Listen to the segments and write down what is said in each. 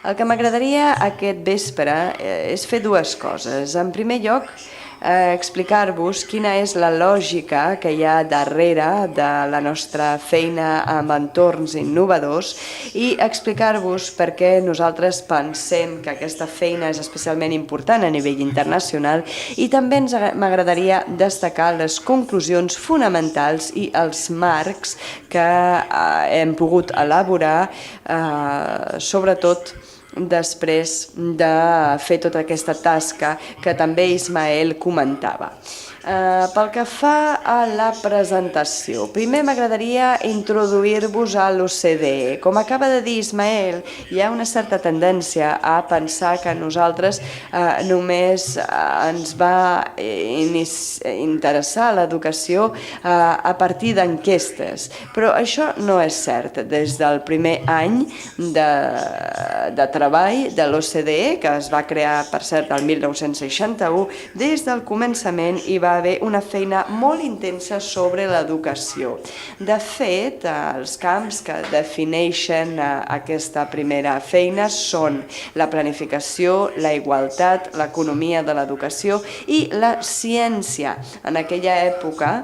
El que m'agradaria aquest vespre és fer dues coses. En primer lloc, explicar-vos quina és la lògica que hi ha darrere de la nostra feina amb entorns innovadors i explicar-vos per què nosaltres pensem que aquesta feina és especialment important a nivell internacional i també m'agradaria destacar les conclusions fonamentals i els marcs que hem pogut elaborar, sobretot després de fer tota aquesta tasca que també Ismael comentava. Pel que fa a la presentació, primer m'agradaria introduir-vos a l'OCDE. Com acaba de dir Ismael, hi ha una certa tendència a pensar que nosaltres només ens va interessar l'educació a partir d'enquestes, però això no és cert. Des del primer any de treball de l'OCDE, que es va crear, per cert, el 1961, des del començament hi va haver una feina molt intensa sobre l'educació. De fet, els camps que defineixen aquesta primera feina són la planificació, la igualtat, l'economia de l'educació i la ciència. En aquella època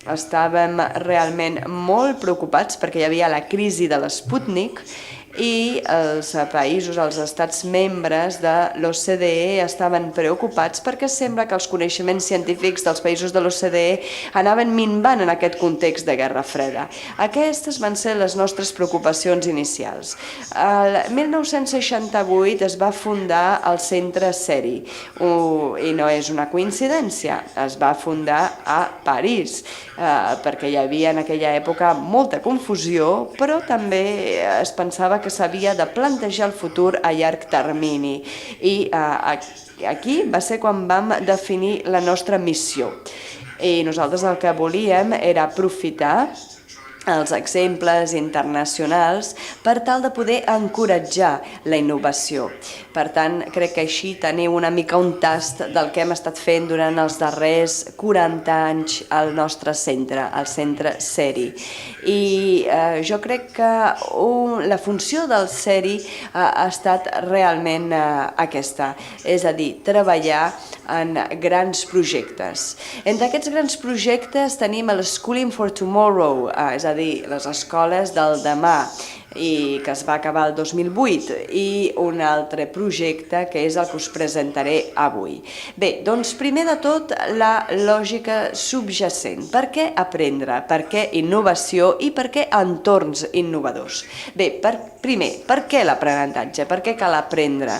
estàvem realment molt preocupats perquè hi havia la crisi de l'Sputnik i els països, els estats membres de l'OCDE estaven preocupats perquè sembla que els coneixements científics dels països de l'OCDE anaven minvant en aquest context de Guerra Freda. Aquestes van ser les nostres preocupacions inicials. El 1968 es va fundar el Centre CERI i no és una coincidència, es va fundar a París perquè hi havia en aquella època molta confusió, però també es pensava que s'havia de plantejar el futur a llarg termini i aquí va ser quan vam definir la nostra missió i nosaltres el que volíem era aprofitar els exemples internacionals per tal de poder encoratjar la innovació. Per tant, crec que així teniu una mica un tast del que hem estat fent durant els darrers 40 anys al nostre centre, al centre CERI. I jo crec que la funció del CERI ha estat realment aquesta, és a dir, treballar en grans projectes. Entre aquests grans projectes tenim el Schooling for Tomorrow, és a dir, les escoles del demà, i que es va acabar el 2008, i un altre projecte que és el que us presentaré avui. Bé, doncs primer de tot la lògica subjacent. Per què aprendre? Per què innovació i per què entorns innovadors? Bé, primer, per què l'aprenentatge? Per què cal aprendre?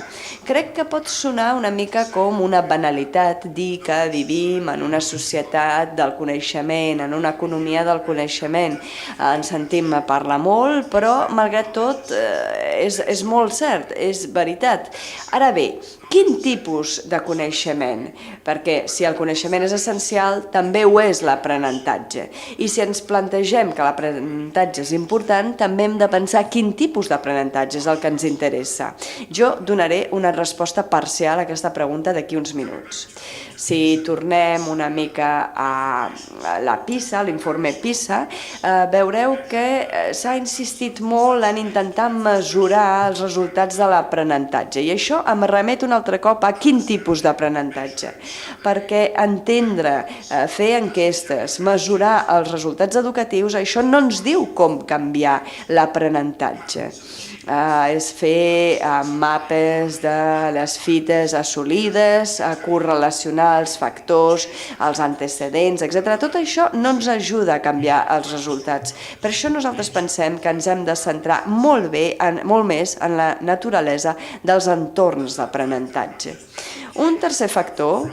Crec que pot sonar una mica com una banalitat dir que vivim en una societat del coneixement, en una economia del coneixement. En sentim parlar molt, però malgrat tot és molt cert, és veritat. Ara bé, quin tipus de coneixement? Perquè si el coneixement és essencial, també ho és l'aprenentatge. I si ens plantegem que l'aprenentatge és important, també hem de pensar quin tipus d'aprenentatge és el que ens interessa. Jo donaré una resposta parcial a aquesta pregunta d'aquí uns minuts. Si tornem una mica a la PISA, l'informe PISA, veureu que s'ha insistit molt en intentar mesurar els resultats de l'aprenentatge. I això em remet un altre cop a quin tipus d'aprenentatge. Perquè entendre, fer enquestes, mesurar els resultats educatius, això no ens diu com canviar l'aprenentatge. És fer mapes de les fites assolides, correlacionar els factors, els antecedents, etc. Tot això no ens ajuda a canviar els resultats. Per això nosaltres pensem que ens hem de centrar molt més en la naturalesa dels entorns d'aprenentatge. Un tercer factor,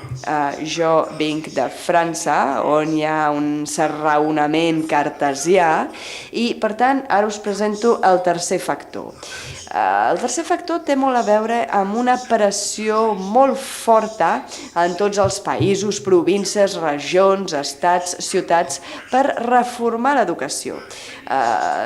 jo vinc de França, on hi ha un cert raonament cartesià, i per tant ara us presento el tercer factor. El tercer factor té molt a veure amb una pressió molt forta en tots els països, províncies, regions, estats, ciutats per reformar l'educació.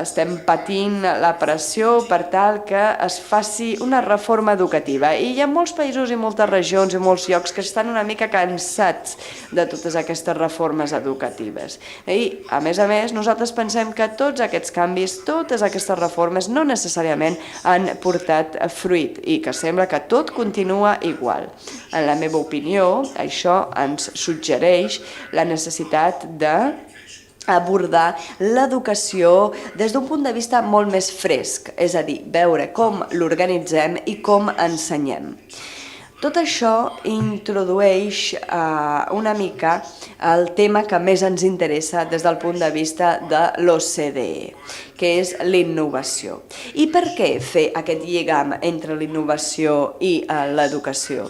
Estem patint la pressió per tal que es faci una reforma educativa i hi ha molts països i moltes regions organitzacions i molts llocs que estan una mica cansats de totes aquestes reformes educatives. I, a més, nosaltres pensem que tots aquests canvis, totes aquestes reformes no necessàriament han portat fruit i que sembla que tot continua igual. En la meva opinió, això ens suggereix la necessitat de abordar l'educació des d'un punt de vista molt més fresc, és a dir, veure com l'organitzem i com ensenyem. Tot això introdueix una mica el tema que més ens interessa des del punt de vista de l'OCDE, que és l'innovació. I per què fer aquest lligam entre l'innovació i l'educació?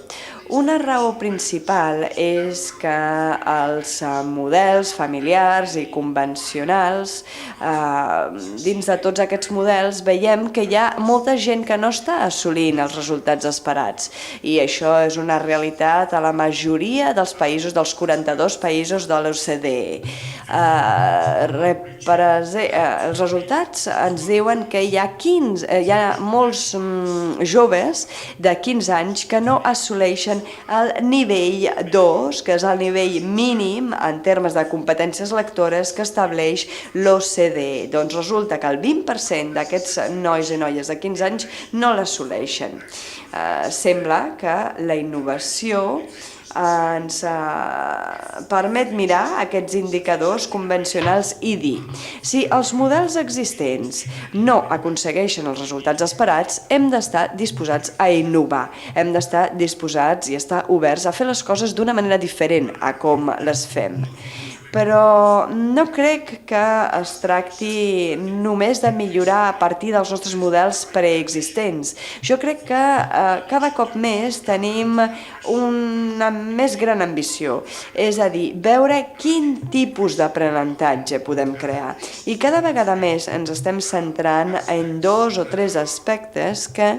Una raó principal és que els models familiars i convencionals, dins de tots aquests models veiem que hi ha molta gent que no està assolint els resultats esperats i això és una realitat a la majoria dels països, dels 42 països de l'OCDE. Els resultats ens diuen que hi ha molts joves de 15 anys que no assoleixen el nivell 2, que és el nivell mínim en termes de competències lectores que estableix l'OCDE. Doncs resulta que el 20% d'aquests nois i noies de 15 anys no l'assoleixen. Sembla que la innovació ens permet mirar aquests indicadors convencionals i dir si els models existents no aconsegueixen els resultats esperats, hem d'estar disposats a innovar, hem d'estar disposats i estar oberts a fer les coses d'una manera diferent a com les fem. Però no crec que es tracti només de millorar a partir dels nostres models preexistents. Jo crec que cada cop més tenim una més gran ambició, és a dir, veure quin tipus d'aprenentatge podem crear. I cada vegada més ens estem centrant en 2 o 3 aspectes que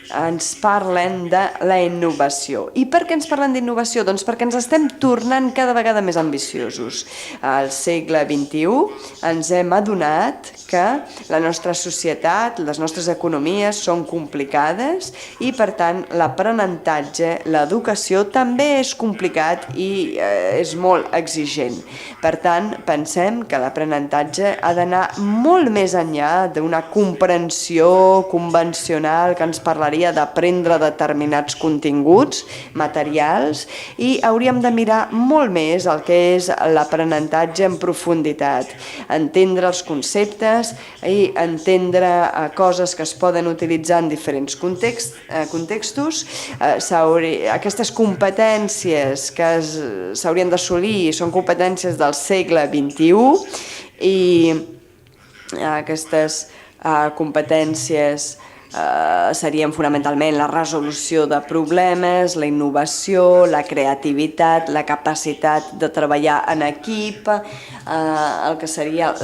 ens parlen de la innovació. I per què ens parlen d'innovació? Doncs perquè ens estem tornant cada vegada més ambiciosos. Al segle XXI ens hem adonat que la nostra societat, les nostres economies són complicades i, per tant, l'aprenentatge, l'educació també és complicat i és molt exigent. Per tant, pensem que l'aprenentatge ha d'anar molt més enllà d'una comprensió convencional que ens parlaria d'aprendre determinats continguts materials i hauríem de mirar molt més el que és l'aprenentatge en profunditat, entendre els conceptes i entendre coses que es poden utilitzar en diferents contextos. Aquestes competències que s'haurien d'assolir són competències del segle XXI i aquestes competències serien fonamentalment la resolució de problemes, la innovació, la creativitat, la capacitat de treballar en equip, el que seria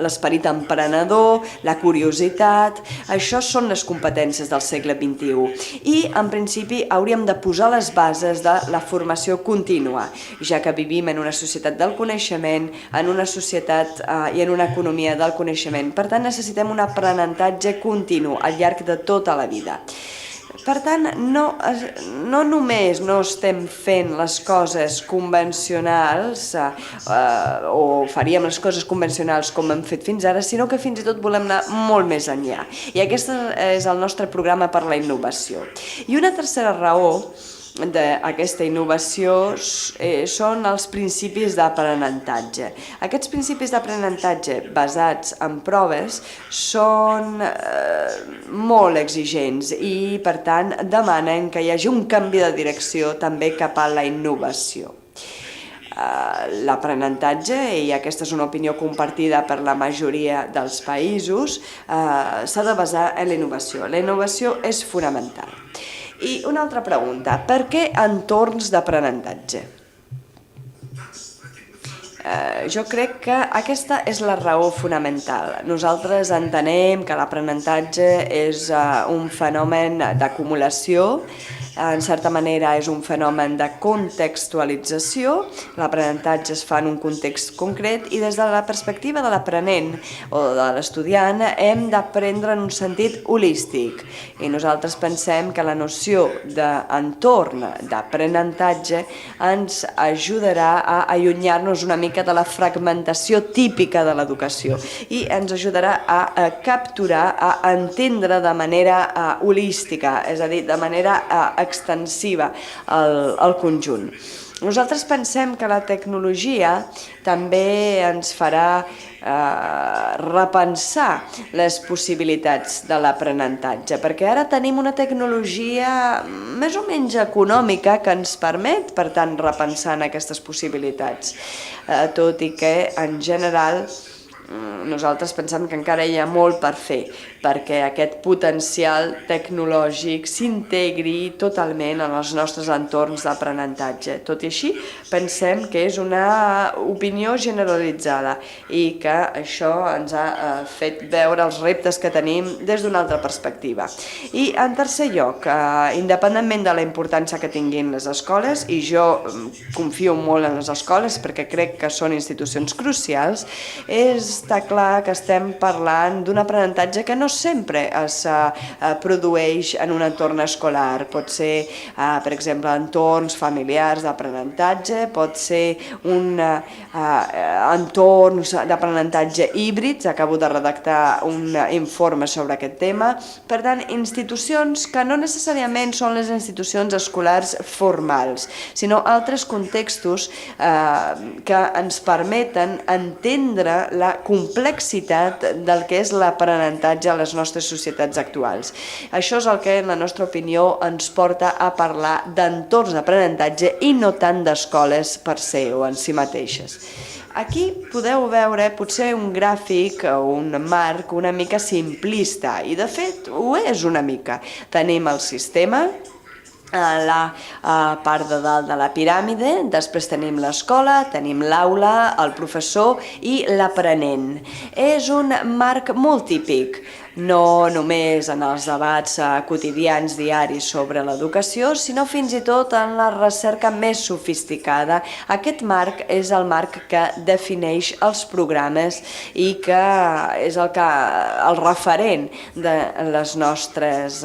l'esperit emprenedor, la curiositat. Això són les competències del segle XXI i en principi hauríem de posar les bases de la formació contínua, ja que vivim en una societat del coneixement, en una societat i en una economia del coneixement. Per tant, necessitem un aprenentatge continu al llarg de tota la vida. Per tant, no només no estem fent les coses convencionals o faríem les coses convencionals com hem fet fins ara, sinó que fins i tot volem anar molt més enllà. I aquest és el nostre programa per la innovació. I una tercera raó d'aquesta innovació són els principis d'aprenentatge. Aquests principis d'aprenentatge basats en proves són molt exigents i, per tant, demanen que hi hagi un canvi de direcció també cap a la innovació. L'aprenentatge, i aquesta és una opinió compartida per la majoria dels països, s'ha de basar en la innovació. La innovació és fonamental. I una altra pregunta, per què entorns d'aprenentatge? Jo crec que aquesta és la raó fonamental. Nosaltres entenem que l'aprenentatge és un fenomen d'acumulació en certa manera és un fenomen de contextualització, l'aprenentatge es fa en un context concret i des de la perspectiva de l'aprenent o de l'estudiant hem d'aprendre en un sentit holístic i nosaltres pensem que la noció d'entorn d'aprenentatge ens ajudarà a allunyar-nos una mica de la fragmentació típica de l'educació i ens ajudarà a capturar, a entendre de manera holística, és a dir, de manera extensiva el conjunt. Nosaltres pensem que la tecnologia també ens farà repensar les possibilitats de l'aprenentatge, perquè ara tenim una tecnologia més o menys econòmica que ens permet, per tant, repensar en aquestes possibilitats, tot i que en general nosaltres pensem que encara hi ha molt per fer perquè aquest potencial tecnològic s'integri totalment en els nostres entorns d'aprenentatge. Tot i així, pensem que és una opinió generalitzada i que això ens ha fet veure els reptes que tenim des d'una altra perspectiva. I en tercer lloc, independentment de la importància que tinguin les escoles, i jo confio molt en les escoles perquè crec que són institucions crucials, està clar que estem parlant d'un aprenentatge que no sempre es produeix en un entorn escolar. Pot ser, per exemple, entorns familiars d'aprenentatge, pot ser entorns d'aprenentatge híbrids. Acabo de redactar un informe sobre aquest tema. Per tant, institucions que no necessàriament són les institucions escolars formals, sinó altres contextos que ens permeten entendre la complexitat del que és l'aprenentatge a les nostres societats actuals. Això és el que, en la nostra opinió, ens porta a parlar d'entorns d'aprenentatge i no tant d'escoles per se o en si mateixes. Aquí podeu veure potser un gràfic o un marc una mica simplista, i de fet ho és una mica. Tenim el sistema, la part de dalt de la piràmide, després tenim l'escola, tenim l'aula, el professor i l'aprenent. És un marc molt típic, no només en els debats quotidians diaris sobre l'educació, sinó fins i tot en la recerca més sofisticada. Aquest marc és el marc que defineix els programes i que és el referent de les nostres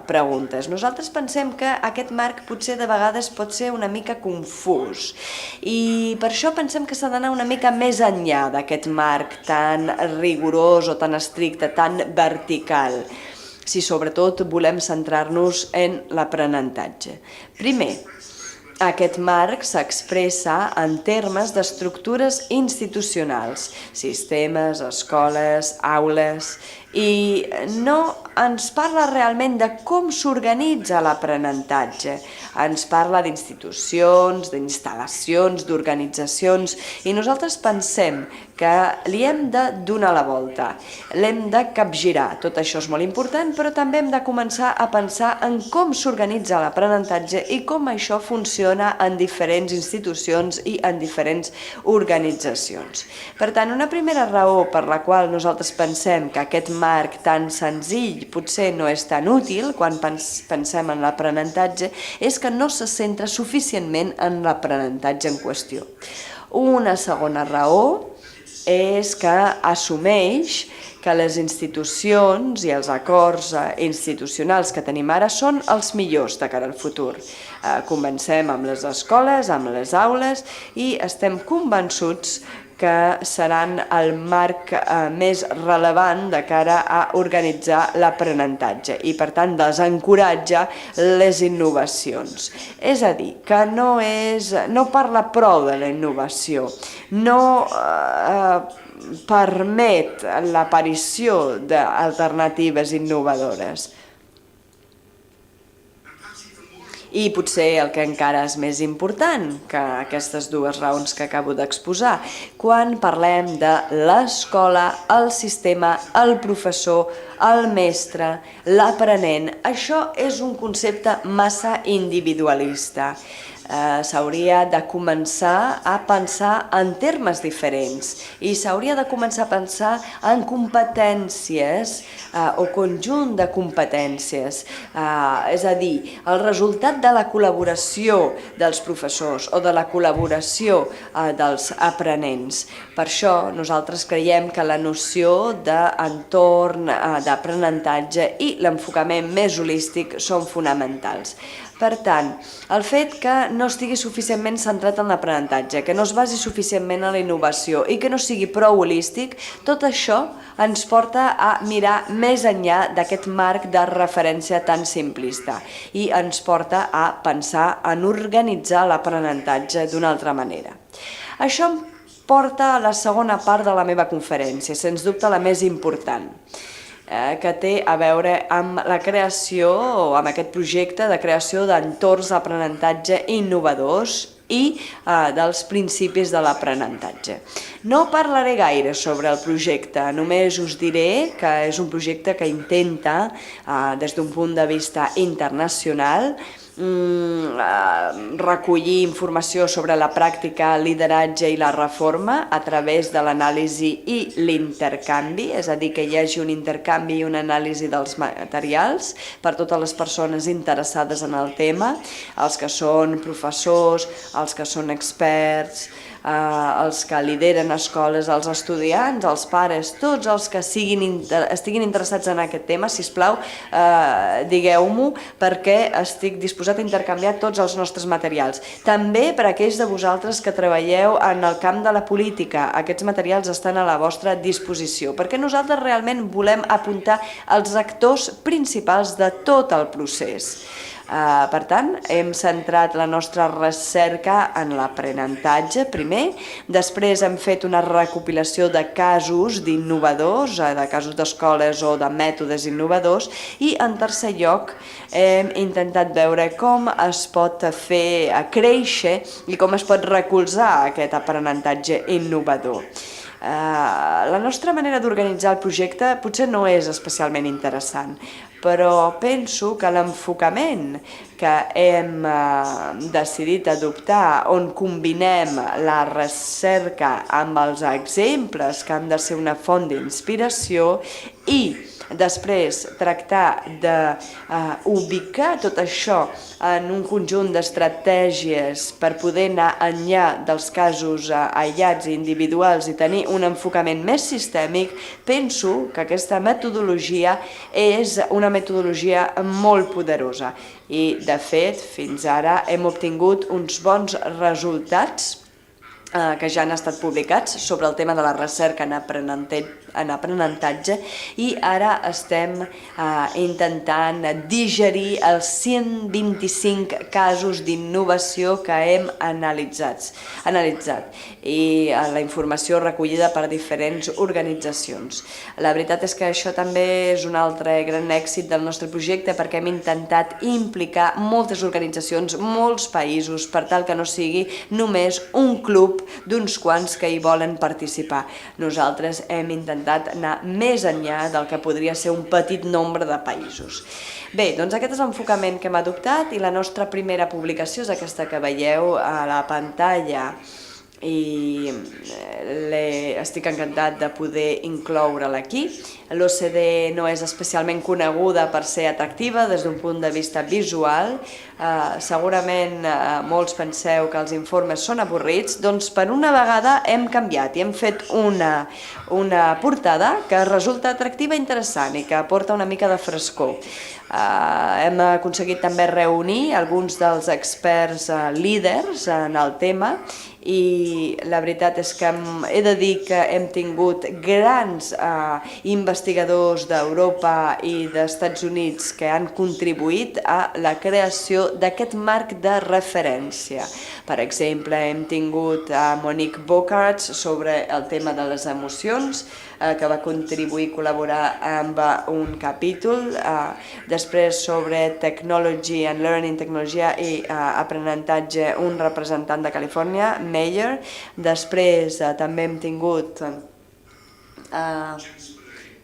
preguntes. Nosaltres pensem que aquest marc potser de vegades pot ser una mica confús i per això pensem que s'ha d'anar una mica més enllà d'aquest marc tan rigorós o tan estricte, tan vertical, si sobretot volem centrar-nos en l'aprenentatge. Primer, aquest marc s'expressa en termes d'estructures institucionals, sistemes, escoles, aules, i no ens parla realment de com s'organitza l'aprenentatge. Ens parla d'institucions, d'instal·lacions, d'organitzacions, i nosaltres pensem que li hem de donar la volta, l'hem de capgirar. Tot això és molt important, però també hem de començar a pensar en com s'organitza l'aprenentatge i com això funciona en diferents institucions i en diferents organitzacions. Per tant, una primera raó per la qual nosaltres pensem que aquest marc tan senzill potser no és tan útil quan pensem en l'aprenentatge és que no se centra suficientment en l'aprenentatge en qüestió. Una segona raó és que assumeix que les institucions i els acords institucionals que tenim ara són els millors de cara al futur. Comencem amb les escoles, amb les aules, i estem convençuts que seran el marc més rellevant de cara a organitzar l'aprenentatge i, per tant, desencoratja les innovacions. És a dir, que no parla prou de la innovació, no permet l'aparició d'alternatives innovadores. I potser el que encara és més important que aquestes dues raons que acabo d'exposar, quan parlem de l'escola, el sistema, el professor, el mestre, l'aprenent, això és un concepte massa individualista. S'hauria de començar a pensar en termes diferents i s'hauria de començar a pensar en competències o conjunt de competències. És a dir, el resultat de la col·laboració dels professors o de la col·laboració dels aprenents. Per això nosaltres creiem que la noció d'entorn d'aprenentatge i l'enfocament més holístic són fonamentals. Per tant, el fet que no estigui suficientment centrat en l'aprenentatge, que no es basi suficientment en la innovació i que no sigui prou holístic, tot això ens porta a mirar més enllà d'aquest marc de referència tan simplista i ens porta a pensar en organitzar l'aprenentatge d'una altra manera. Això em porta a la segona part de la meva conferència, sens dubte la més important, que té a veure amb la creació o amb aquest projecte de creació d'entorns d'aprenentatge innovadors i dels principis de l'aprenentatge. No parlaré gaire sobre el projecte, només us diré que és un projecte que intenta, des d'un punt de vista internacional, recollir informació sobre la pràctica, el lideratge i la reforma a través de l'anàlisi i l'intercanvi, és a dir, que hi hagi un intercanvi i una anàlisi dels materials per totes les persones interessades en el tema, els que són professors, els que són experts, els que lideren escoles, els estudiants, els pares, tots els que estiguin interessats en aquest tema, sisplau, digueu-m'ho, perquè estic disposat a intercanviar tots els nostres materials. També per a aquells de vosaltres que treballeu en el camp de la política, aquests materials estan a la vostra disposició, perquè nosaltres realment volem apuntar els actors principals de tot el procés. Per tant, hem centrat la nostra recerca en l'aprenentatge primer, després hem fet una recopilació de casos d'innovadors, de casos d'escoles o de mètodes innovadors i en tercer lloc hem intentat veure com es pot fer créixer i com es pot recolzar aquest aprenentatge innovador. La nostra manera d'organitzar el projecte potser no és especialment interessant, però penso que l'enfocament que hem decidit adoptar, on combinem la recerca amb els exemples que han de ser una font d'inspiració i després tractar d'ubicar tot això en un conjunt d'estratègies per poder anar enllà dels casos aïllats i individuals i tenir un enfocament més sistèmic, penso que aquesta metodologia és una metodologia molt poderosa i, de fet, fins ara hem obtingut uns bons resultats que ja han estat publicats sobre el tema de la recerca en aprenentatge i ara estem intentant digerir els 125 casos d'innovació que hem analitzat i la informació recollida per diferents organitzacions. La veritat és que això també és un altre gran èxit del nostre projecte perquè hem intentat implicar moltes organitzacions, molts països, per tal que no sigui només un club d'uns quants que hi volen participar. Nosaltres hem intentat anar més enllà del que podria ser un petit nombre de països. Bé, doncs aquest és l'enfocament que hem adoptat i la nostra primera publicació és aquesta que veieu a la pantalla i estic encantat de poder incloure-la aquí. L'OCDE no és especialment coneguda per ser atractiva des d'un punt de vista visual. Segurament molts penseu que els informes són avorrits, doncs per una vegada hem canviat i hem fet una portada que resulta atractiva i interessant i que aporta una mica de frescor. Hem aconseguit també reunir alguns dels experts líders en el tema i la veritat és que he de dir que hem tingut grans investigadors d'Europa i d'Estats Units que han contribuït a la creació d'aquest marc de referència. Per exemple, hem tingut a Monique Bocarts sobre el tema de les emocions, que va contribuir a col·laborar amb un capítol, després sobre Technology and Learning, tecnologia i aprenentatge, un representant de Califòrnia, Meyer. Després també hem tingut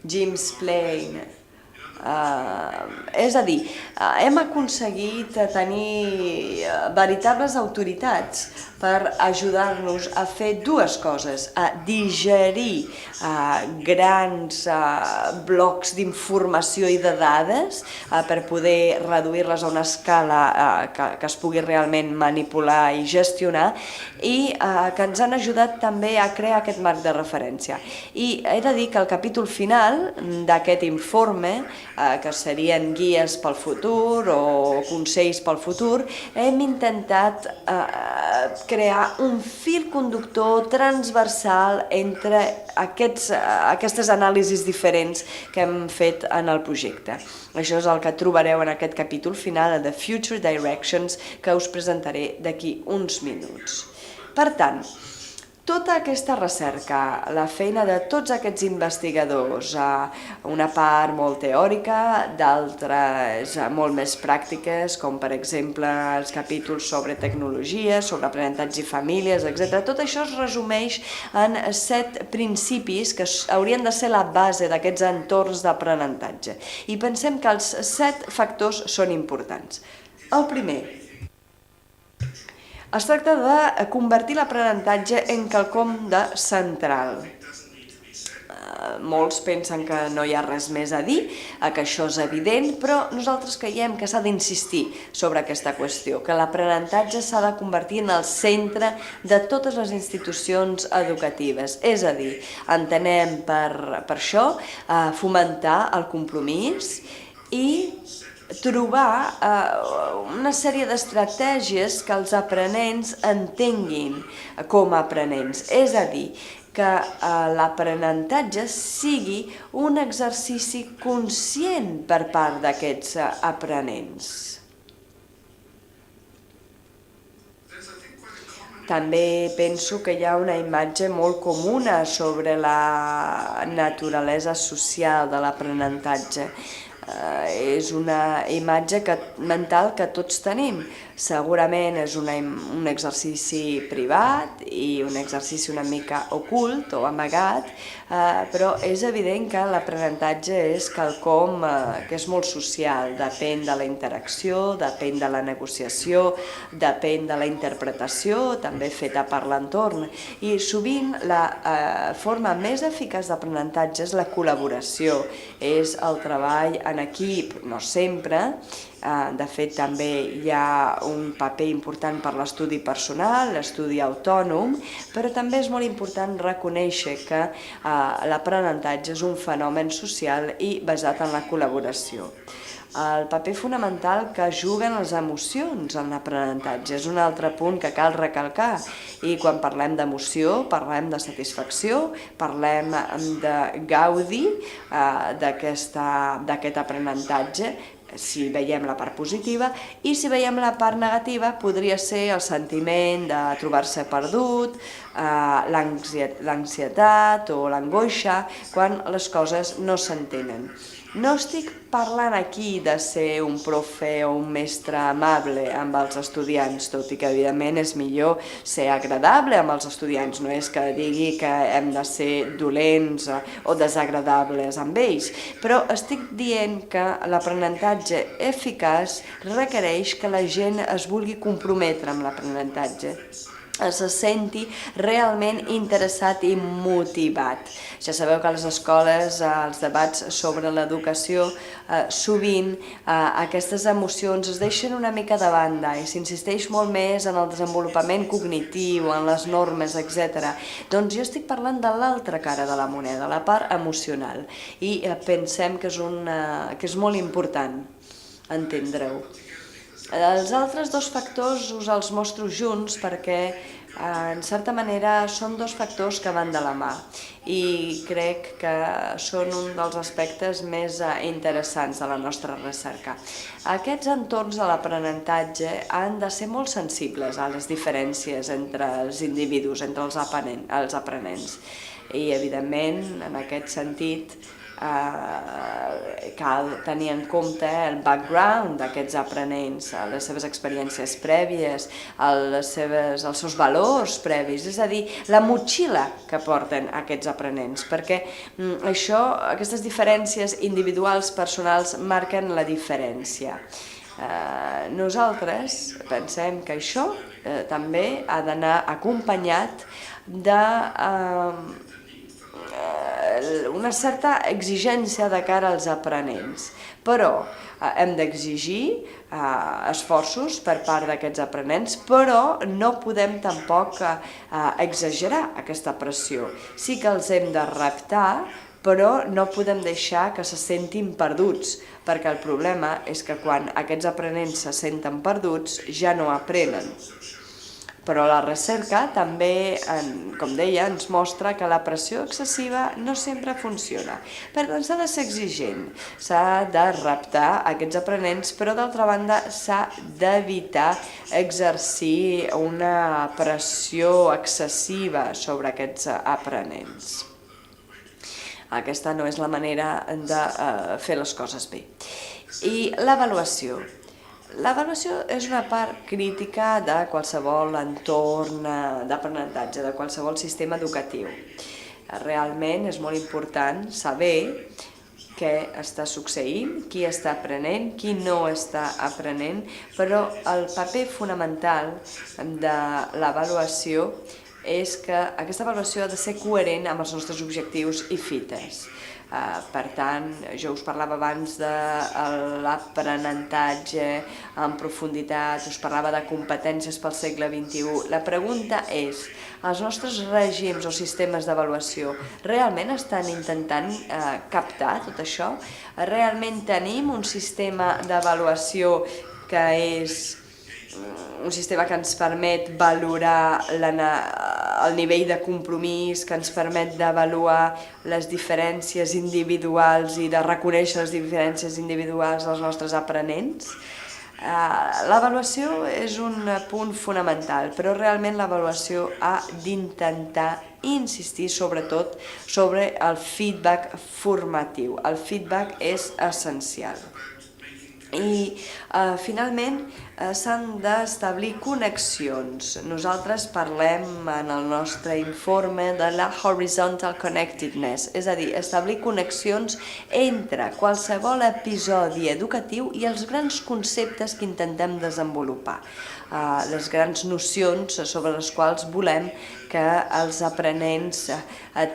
Jim Splain, És a dir, hem aconseguit tenir veritables autoritats per ajudar-nos a fer dues coses, a digerir grans blocs d'informació i de dades per poder reduir-les a una escala que es pugui realment manipular i gestionar, i que ens han ajudat també a crear aquest marc de referència. I he de dir que el capítol final d'aquest informe, que serien guies pel futur o consells pel futur, hem intentat crear un fil conductor transversal entre aquestes anàlisis diferents que hem fet en el projecte. Això és el que trobareu en aquest capítol final de Future Directions, que us presentaré d'aquí uns minuts. Per tant, tota aquesta recerca, la feina de tots aquests investigadors, una part molt teòrica, d'altres molt més pràctiques, com per exemple els capítols sobre tecnologia, sobre aprenentatge i famílies, etc. Tot això es resumeix en 7 principis que haurien de ser la base d'aquests entorns d'aprenentatge. I pensem que els 7 factors són importants. El primer: es tracta de convertir l'aprenentatge en quelcom de central. Molts pensen que no hi ha res més a dir, que això és evident, però nosaltres creiem que s'ha d'insistir sobre aquesta qüestió, que l'aprenentatge s'ha de convertir en el centre de totes les institucions educatives. És a dir, entenem per això fomentar el compromís i trobar una sèrie d'estratègies que els aprenents entenguin com a aprenents. És a dir, que l'aprenentatge sigui un exercici conscient per part d'aquests aprenents. També penso que hi ha una imatge molt comuna sobre la naturalesa social de l'aprenentatge. És una imatge mental que tots tenim. Segurament és un exercici privat i un exercici una mica ocult o amagat, però és evident que l'aprenentatge és quelcom que és molt social, depèn de la interacció, depèn de la negociació, depèn de la interpretació, també feta per l'entorn. I sovint la forma més eficaç d'aprenentatge és la col·laboració, és el treball en equip, no sempre. De fet, també hi ha un paper important per l'estudi personal, l'estudi autònom, però també és molt important reconèixer que l'aprenentatge és un fenomen social i basat en la col·laboració. El paper fonamental que juguen les emocions en l'aprenentatge és un altre punt que cal recalcar, i quan parlem d'emoció parlem de satisfacció, parlem de gaudi d'aquest aprenentatge, si veiem la part positiva, i si veiem la part negativa podria ser el sentiment de trobar-se perdut, l'ansietat o l'angoixa quan les coses no s'entenen. No estic parlant aquí de ser un profe o un mestre amable amb els estudiants, tot i que evidentment és millor ser agradable amb els estudiants, no és que digui que hem de ser dolents o desagradables amb ells, però estic dient que l'aprenentatge eficaç requereix que la gent es vulgui comprometre amb l'aprenentatge, se senti realment interessat i motivat. Ja sabeu que a les escoles, als debats sobre l'educació, sovint aquestes emocions es deixen una mica de banda i s'insisteix molt més en el desenvolupament cognitiu, en les normes, etc. Doncs jo estic parlant de l'altra cara de la moneda, la part emocional, i pensem que és molt important entendre-ho. Els altres 2 factors us els mostro junts perquè, en certa manera, són 2 factors que van de la mà i crec que són un dels aspectes més interessants de la nostra recerca. Aquests entorns de l'aprenentatge han de ser molt sensibles a les diferències entre els individus, entre els aprenents. I, evidentment, en aquest sentit, cal tenir en compte el background d'aquests aprenents, les seves experiències prèvies, els seus valors previs, és a dir, la motxilla que porten aquests aprenents, perquè aquestes diferències individuals, personals, marquen la diferència. Nosaltres pensem que això també ha d'anar acompanyat d'una certa exigència de cara als aprenents, però hem d'exigir esforços per part d'aquests aprenents, però no podem tampoc exagerar aquesta pressió. Sí que els hem de reptar, però no podem deixar que se sentin perduts, perquè el problema és que quan aquests aprenents se senten perduts ja no aprenen. Però la recerca també, com deia, ens mostra que la pressió excessiva no sempre funciona. Per tant, s'ha de ser exigent, s'ha de reptar aquests aprenents, però d'altra banda s'ha d'evitar exercir una pressió excessiva sobre aquests aprenents. Aquesta no és la manera de fer les coses bé. I l'avaluació. L'avaluació és una part crítica de qualsevol entorn d'aprenentatge, de qualsevol sistema educatiu. Realment és molt important saber què està succeint, qui està aprenent, qui no està aprenent, però el paper fonamental de l'avaluació és que aquesta avaluació ha de ser coherent amb els nostres objectius i fites. Per tant, jo us parlava abans de l'aprenentatge en profunditat, us parlava de competències pel segle XXI. La pregunta és, els nostres règims o sistemes d'avaluació realment estan intentant captar tot això? Realment tenim un sistema d'avaluació que és un sistema que ens permet valorar el nivell de compromís, que ens permet d'avaluar les diferències individuals i de reconèixer les diferències individuals dels nostres aprenents? L'avaluació és un punt fonamental, però realment l'avaluació ha d'intentar insistir sobretot sobre el feedback formatiu. El feedback és essencial. I finalment s'han d'establir connexions. Nosaltres parlem en el nostre informe de la horizontal connectedness, és a dir, establir connexions entre qualsevol episodi educatiu i els grans conceptes que intentem desenvolupar, les grans nocions sobre les quals volem que els aprenents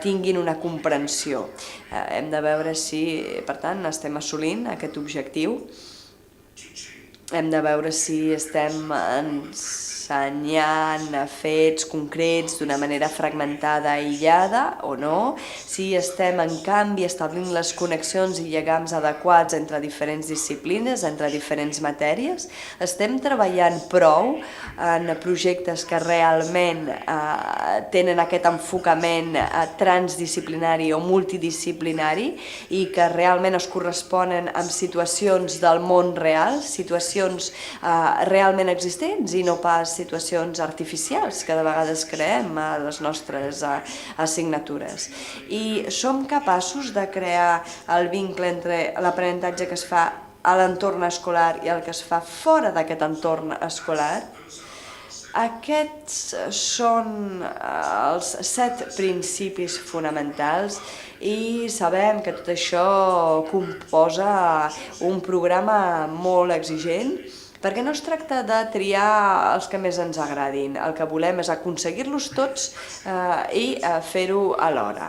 tinguin una comprensió. Hem de veure si, per tant, estem assolint aquest objectiu. Hem de veure si estem ensenyant fets concrets d'una manera fragmentada i aïllada o no, si estem en canvi establint les connexions i lligams adequats entre diferents disciplines, entre diferents matèries, estem treballant prou en projectes que realment tenen aquest enfocament transdisciplinari o multidisciplinari i que realment es corresponen amb situacions del món real, situacions realment existents i no pas situacions artificials que de vegades creem a les nostres assignatures. I som capaços de crear el vincle entre l'aprenentatge que es fa a l'entorn escolar i el que es fa fora d'aquest entorn escolar? Aquests són els 7 principis fonamentals i sabem que tot això composa un programa molt exigent, perquè no es tracta de triar els que més ens agradin, el que volem és aconseguir-los tots i fer-ho alhora.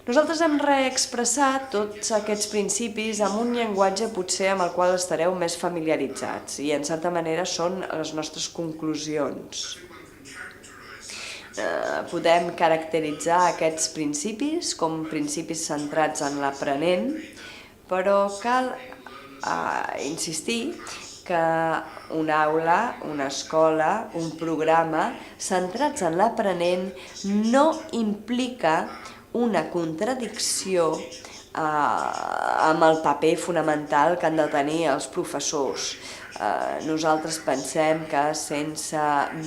Nosaltres hem reexpressat tots aquests principis amb un llenguatge potser amb el qual estareu més familiaritzats i en certa manera són les nostres conclusions. Podem caracteritzar aquests principis com principis centrats en l'aprenent, però cal insistir que una aula, una escola, un programa centrats en l'aprenent no implica una contradicció amb el paper fonamental que han de tenir els professors. Nosaltres pensem que sense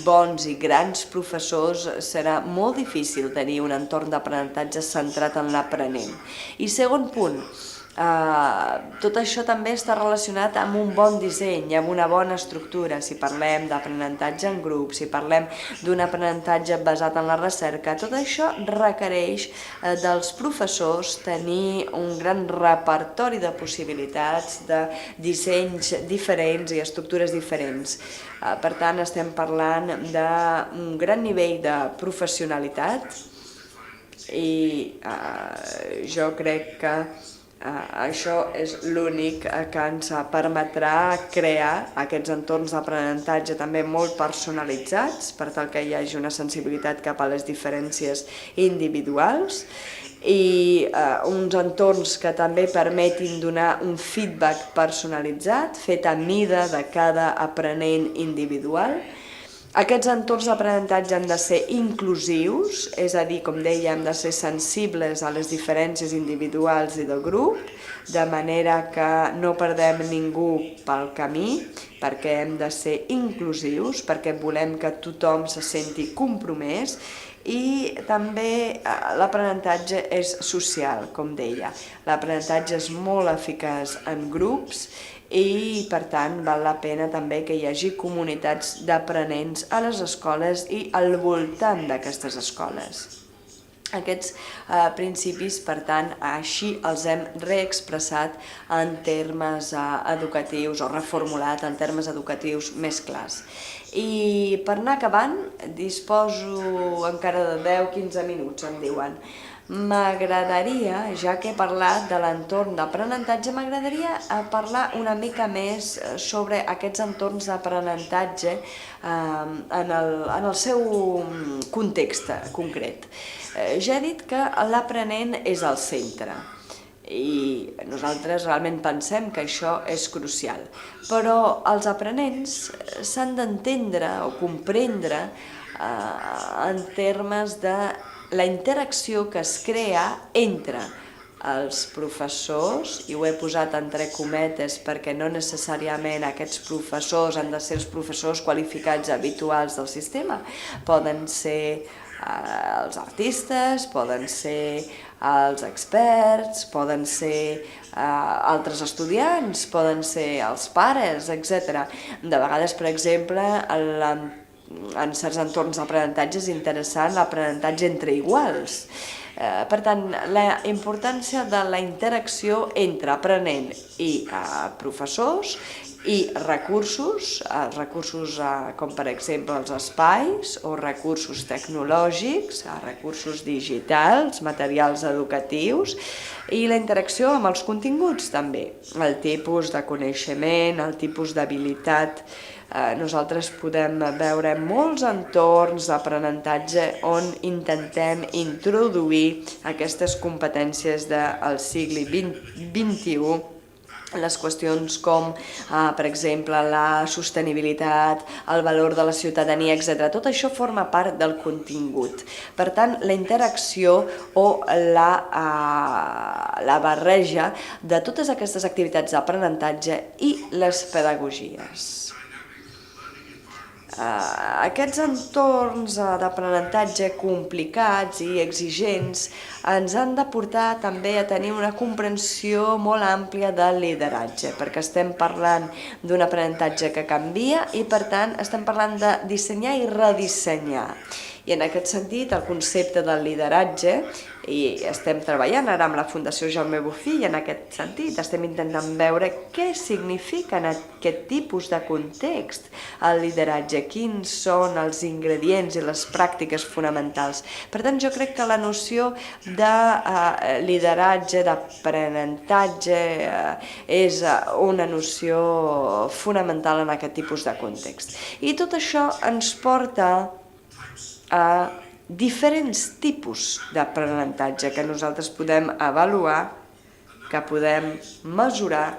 bons i grans professors serà molt difícil tenir un entorn d'aprenentatge centrat en l'aprenent. I segon punt, tot això també està relacionat amb un bon disseny, amb una bona estructura. Si parlem d'aprenentatge en grup, si parlem d'un aprenentatge basat en la recerca, tot això requereix dels professors tenir un gran repertori de possibilitats, de dissenys diferents i estructures diferents. Per tant, estem parlant d'un gran nivell de professionalitat i jo crec que això és l'únic que ens permetrà crear aquests entorns d'aprenentatge també molt personalitzats, per tal que hi hagi una sensibilitat cap a les diferències individuals i uns entorns que també permetin donar un feedback personalitzat, fet a mida de cada aprenent individual. Aquests entorns d'aprenentatge han de ser inclusius, és a dir, com deia, hem de ser sensibles a les diferències individuals i de grup, de manera que no perdem ningú pel camí, perquè hem de ser inclusius, perquè volem que tothom se senti compromès, i també l'aprenentatge és social, com deia. L'aprenentatge és molt eficaç en grups i, per tant, val la pena també que hi hagi comunitats d'aprenents a les escoles i al voltant d'aquestes escoles. Aquests principis, per tant, així els hem reexpressat en termes educatius o reformulat en termes educatius més clars. I per anar acabant, disposo encara de 10-15 minuts, em diuen. M'agradaria, ja que he parlat de l'entorn d'aprenentatge, m'agradaria parlar una mica més sobre aquests entorns d'aprenentatge en el seu context concret. Ja he dit que l'aprenent és al centre i nosaltres realment pensem que això és crucial, però els aprenents s'han d'entendre o comprendre en termes de la interacció que es crea entre els professors, i ho he posat entre cometes perquè no necessàriament aquests professors han de ser els professors qualificats habituals del sistema, poden ser els artistes, poden ser els experts, poden ser altres estudiants, poden ser els pares, etc. De vegades, per exemple, en certs entorns d'aprenentatge és interessant l'aprenentatge entre iguals. Per tant, la importància de la interacció entre aprenent i professors i recursos com per exemple els espais o recursos tecnològics, recursos digitals, materials educatius i la interacció amb els continguts també, el tipus de coneixement, el tipus d'habilitat. Nosaltres podem veure molts entorns d'aprenentatge on intentem introduir aquestes competències del segle XXI, les qüestions com, per exemple, la sostenibilitat, el valor de la ciutadania, etc. Tot això forma part del contingut. Per tant, la interacció o la barreja de totes aquestes activitats d'aprenentatge i les pedagogies. Aquests entorns d'aprenentatge complicats i exigents ens han de portar també a tenir una comprensió molt àmplia del lideratge, perquè estem parlant d'un aprenentatge que canvia i, per tant, estem parlant de dissenyar i redissenyar. I en aquest sentit, el concepte del lideratge, i estem treballant ara amb la Fundació Jaume Bofill en aquest sentit, estem intentant veure què significa en aquest tipus de context el lideratge, quins són els ingredients i les pràctiques fonamentals. Per tant, jo crec que la noció de lideratge, d'aprenentatge, és una noció fonamental en aquest tipus de context. I tot això ens porta a diferents tipus d'aprenentatge que nosaltres podem avaluar, que podem mesurar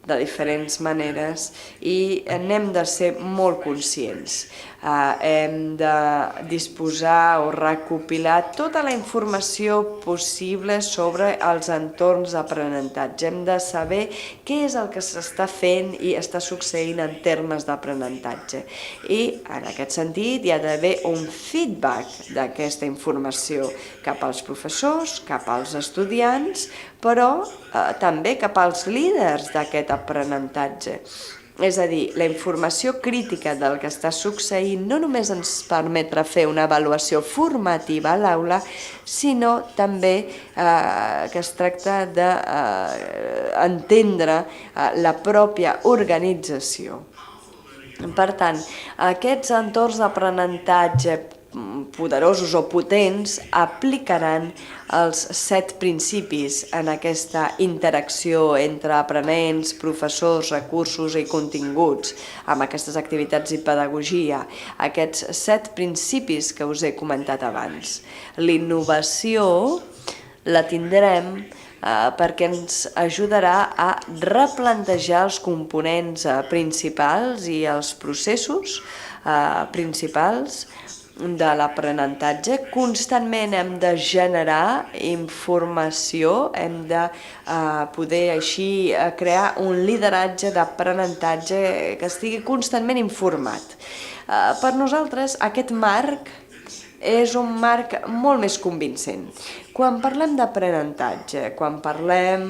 de diferents maneres i n'hem de ser molt conscients. Hem de disposar o recopilar tota la informació possible sobre els entorns d'aprenentatge. Hem de saber què és el que s'està fent i està succeint en termes d'aprenentatge. I en aquest sentit hi ha d'haver un feedback d'aquesta informació cap als professors, cap als estudiants, però també cap als líders d'aquest aprenentatge. És a dir, la informació crítica del que està succeint no només ens permetrà fer una avaluació formativa a l'aula, sinó també que es tracta d'entendre la pròpia organització. Per tant, aquests entorns d'aprenentatge poderosos o potents aplicaran els 7 principis en aquesta interacció entre aprenents, professors, recursos i continguts amb aquestes activitats i pedagogia. Aquests 7 principis que us he comentat abans. L'innovació la tindrem perquè ens ajudarà a replantejar els components principals i els processos principals de l'aprenentatge. Constantment hem de generar informació, hem de poder així crear un lideratge d'aprenentatge que estigui constantment informat. Per nosaltres aquest marc és un marc molt més convincent. Quan parlem d'aprenentatge, quan parlem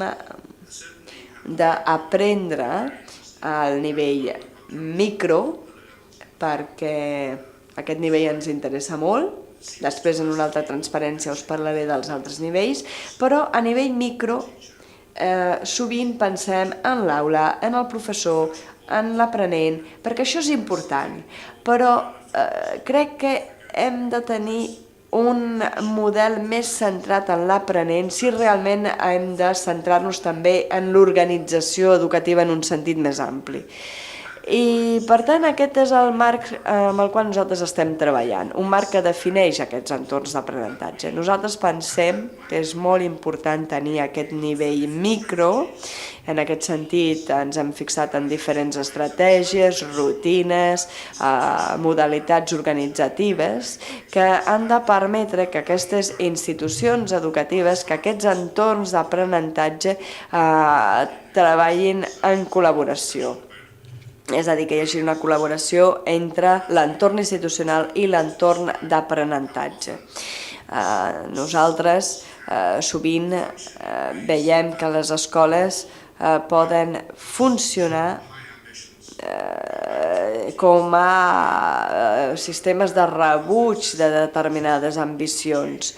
d'aprendre al nivell micro, perquè aquest nivell ens interessa molt, després en una altra transparència us parlaré dels altres nivells, però a nivell micro sovint pensem en l'aula, en el professor, en l'aprenent, perquè això és important, però crec que hem de tenir un model més centrat en l'aprenent si realment hem de centrar-nos també en l'organització educativa en un sentit més ampli. I per tant aquest és el marc amb el qual nosaltres estem treballant, un marc que defineix aquests entorns d'aprenentatge. Nosaltres pensem que és molt important tenir aquest nivell micro, en aquest sentit ens hem fixat en diferents estratègies, rutines, modalitats organitzatives que han de permetre que aquestes institucions educatives, que aquests entorns d'aprenentatge treballin en col·laboració. És a dir, que hi hagi una col·laboració entre l'entorn institucional i l'entorn d'aprenentatge. Nosaltres sovint veiem que les escoles poden funcionar com a sistemes de rebuig de determinades ambicions,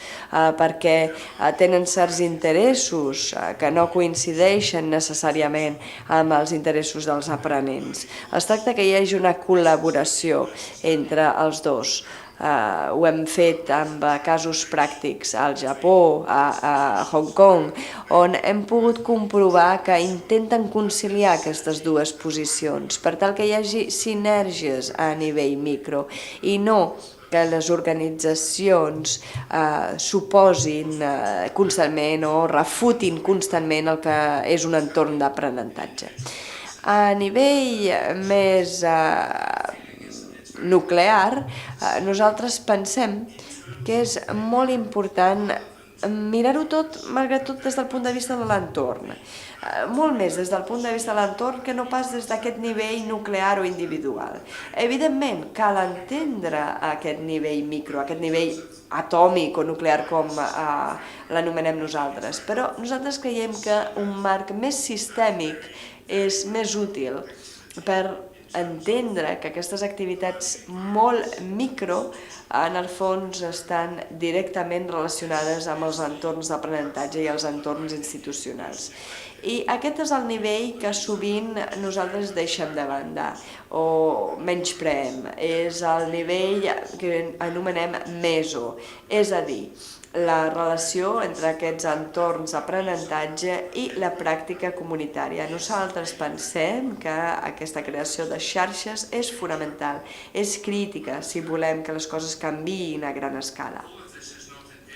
perquè tenen certs interessos que no coincideixen necessàriament amb els interessos dels aprenents. Es tracta que hi hagi una col·laboració entre els dos. Ho hem fet amb casos pràctics al Japó, a Hong Kong, on hem pogut comprovar que intenten conciliar aquestes dues posicions per tal que hi hagi sinergies a nivell micro i no que les organitzacions s'oposin constantment o refutin constantment el que és un entorn d'aprenentatge. A nivell més nuclear, nosaltres pensem que és molt important mirar-ho tot, malgrat tot, des del punt de vista de l'entorn. Molt més des del punt de vista de l'entorn que no pas des d'aquest nivell nuclear o individual. Evidentment, cal entendre aquest nivell micro, aquest nivell atòmic o nuclear, com l'anomenem nosaltres, però nosaltres creiem que un marc més sistèmic és més útil per entendre que aquestes activitats molt micro en el fons estan directament relacionades amb els entorns d'aprenentatge i els entorns institucionals. I aquest és el nivell que sovint nosaltres deixem de banda o menyspreem. És el nivell que anomenem meso, és a dir, la relació entre aquests entorns d'aprenentatge i la pràctica comunitària. Nosaltres pensem que aquesta creació de xarxes és fonamental, és crítica si volem que les coses canviïn a gran escala.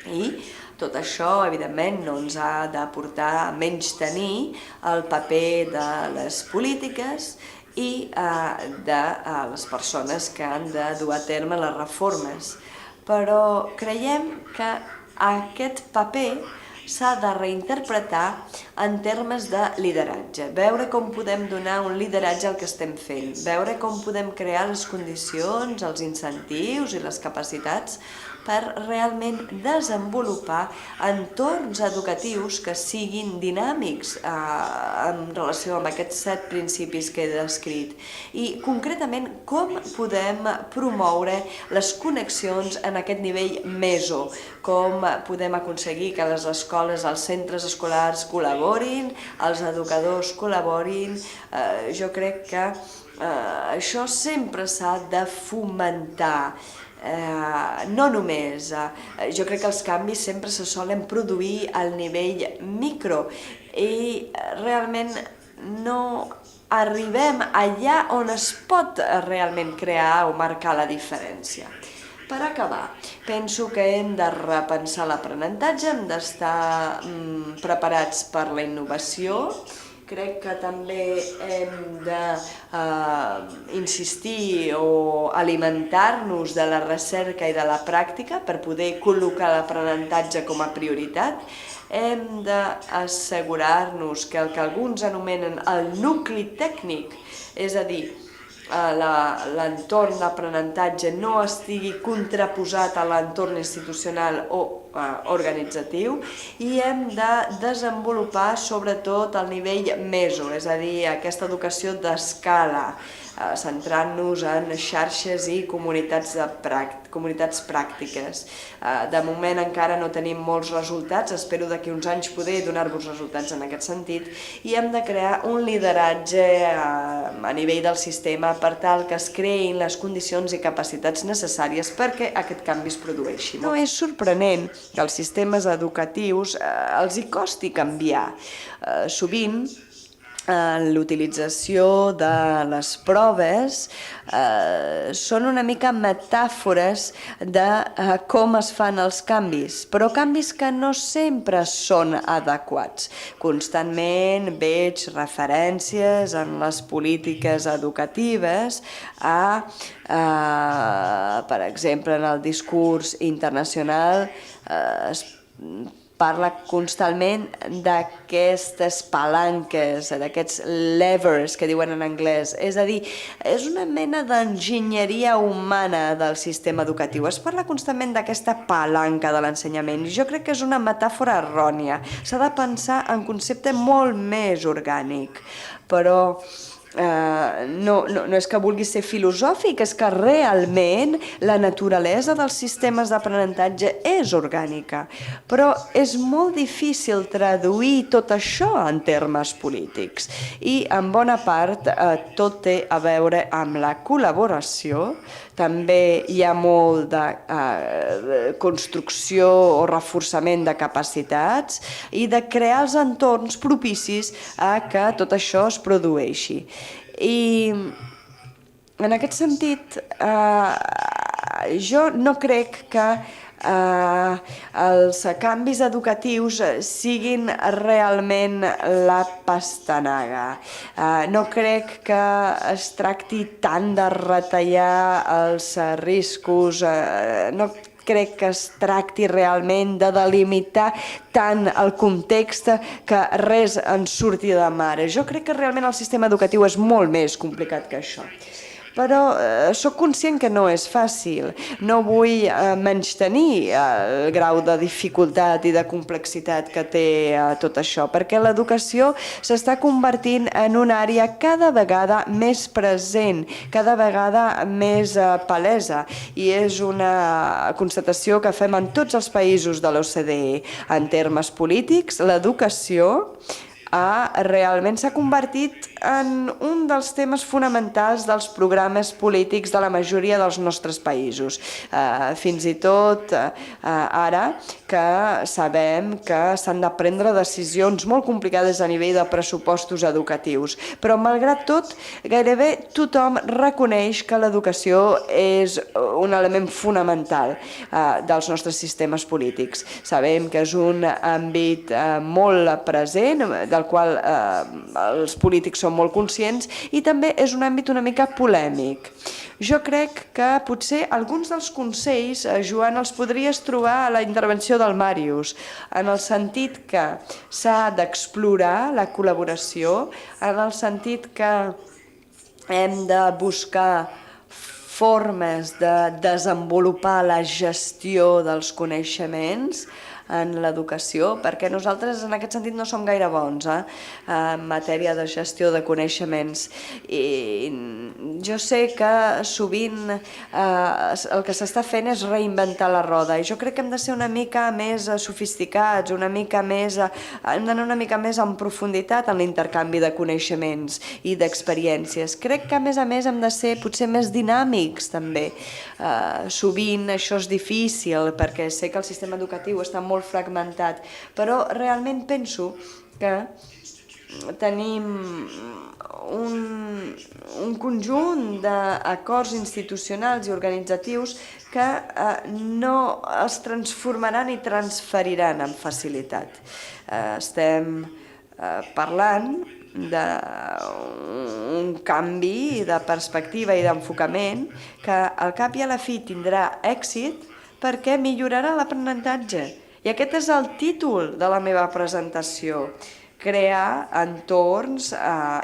I tot això, evidentment, no ens ha de portar a menystenir el paper de les polítiques i de les persones que han de dur a terme les reformes. Però creiem que aquest paper s'ha de reinterpretar en termes de lideratge, veure com podem donar un lideratge al que estem fent, veure com podem crear les condicions, els incentius i les capacitats per realment desenvolupar entorns educatius que siguin dinàmics en relació amb aquests 7 principis que he descrit. I concretament com podem promoure les connexions en aquest nivell meso, com podem aconseguir que les escoles, els centres escolars col·laborin, els educadors col·laborin. Jo crec que això sempre s'ha de fomentar. No només, jo crec que els canvis sempre se solen produir al nivell micro i realment no arribem allà on es pot realment crear o marcar la diferència. Per acabar, penso que hem de repensar l'aprenentatge, hem d'estar preparats per la innovació. Crec que també hem d'insistir o alimentar-nos de la recerca i de la pràctica per poder col·locar l'aprenentatge com a prioritat. Hem d'assegurar-nos que el que alguns anomenen el nucli tècnic, és a dir, l'entorn d'aprenentatge no estigui contraposat a l'entorn institucional o organitzatiu, i hem de desenvolupar sobretot el nivell meso, és a dir, aquesta educació d'escala, centrant-nos en xarxes i comunitats pràctiques. De moment encara no tenim molts resultats, espero d'aquí uns anys poder donar-vos resultats en aquest sentit, i hem de crear un lideratge a nivell del sistema per tal que es creïn les condicions i capacitats necessàries perquè aquest canvi es produeixi. No és sorprenent que als sistemes educatius els hi costi canviar. Sovint, l'utilització de les proves són una mica metàfores de com es fan els canvis, però canvis que no sempre són adequats. Constantment veig referències en les polítiques educatives per exemple, en el discurs internacional es parla constantment d'aquestes palanques, d'aquests levers que diuen en anglès. És a dir, és una mena d'enginyeria humana del sistema educatiu. Es parla constantment d'aquesta palanca de l'ensenyament i jo crec que és una metàfora errònia. S'ha de pensar en un concepte molt més orgànic, però no és que vulgui ser filosòfic, és que realment la naturalesa dels sistemes d'aprenentatge és orgànica, però és molt difícil traduir tot això en termes polítics i en bona part tot té a veure amb la col·laboració. També hi ha molt de construcció o reforçament de capacitats i de crear els entorns propicis a que tot això es produeixi. I en aquest sentit, jo no crec que els canvis educatius siguin realment la pastanaga. No crec que es tracti tant de retallar els riscos, no crec que es tracti realment de delimitar tant el context que res en surti de mare. Jo crec que realment el sistema educatiu és molt més complicat que això. Però sóc conscient que no és fàcil. No vull menystenir el grau de dificultat i de complexitat que té tot això, perquè l'educació s'està convertint en una àrea cada vegada més present, cada vegada més palesa, i és una constatació que fem en tots els països de l'OCDE. En termes polítics, l'educació realment s'ha convertit en un dels temes fonamentals dels programes polítics de la majoria dels nostres països. Fins i tot ara que sabem que s'han de prendre decisions molt complicades a nivell de pressupostos educatius. Però, malgrat tot, gairebé tothom reconeix que l'educació és un element fonamental dels nostres sistemes polítics. Sabem que és un àmbit molt present, del qual els polítics som molt conscients, i també és un àmbit una mica polèmic. Jo crec que potser alguns dels consells, Joan, els podries trobar a la intervenció del Màrius, en el sentit que s'ha d'explorar la col·laboració, en el sentit que hem de buscar formes de desenvolupar la gestió dels coneixements en l'educació, perquè nosaltres en aquest sentit no som gaire bons en matèria de gestió de coneixements. I jo sé que sovint el que s'està fent és reinventar la roda, i jo crec que hem de ser una mica més sofisticats, hem d'anar una mica més en profunditat en l'intercanvi de coneixements i d'experiències. Crec que a més hem de ser potser més dinàmics també. Sovint això és difícil perquè sé que el sistema educatiu està molt fragmentat, però realment penso que tenim un conjunt d'acords institucionals i organitzatius que no es transformaran i transferiran amb facilitat. Estem parlant d'un canvi de perspectiva i d'enfocament que al cap i a la fi tindrà èxit perquè millorarà l'aprenentatge. I aquest és el títol de la meva presentació: crear entorns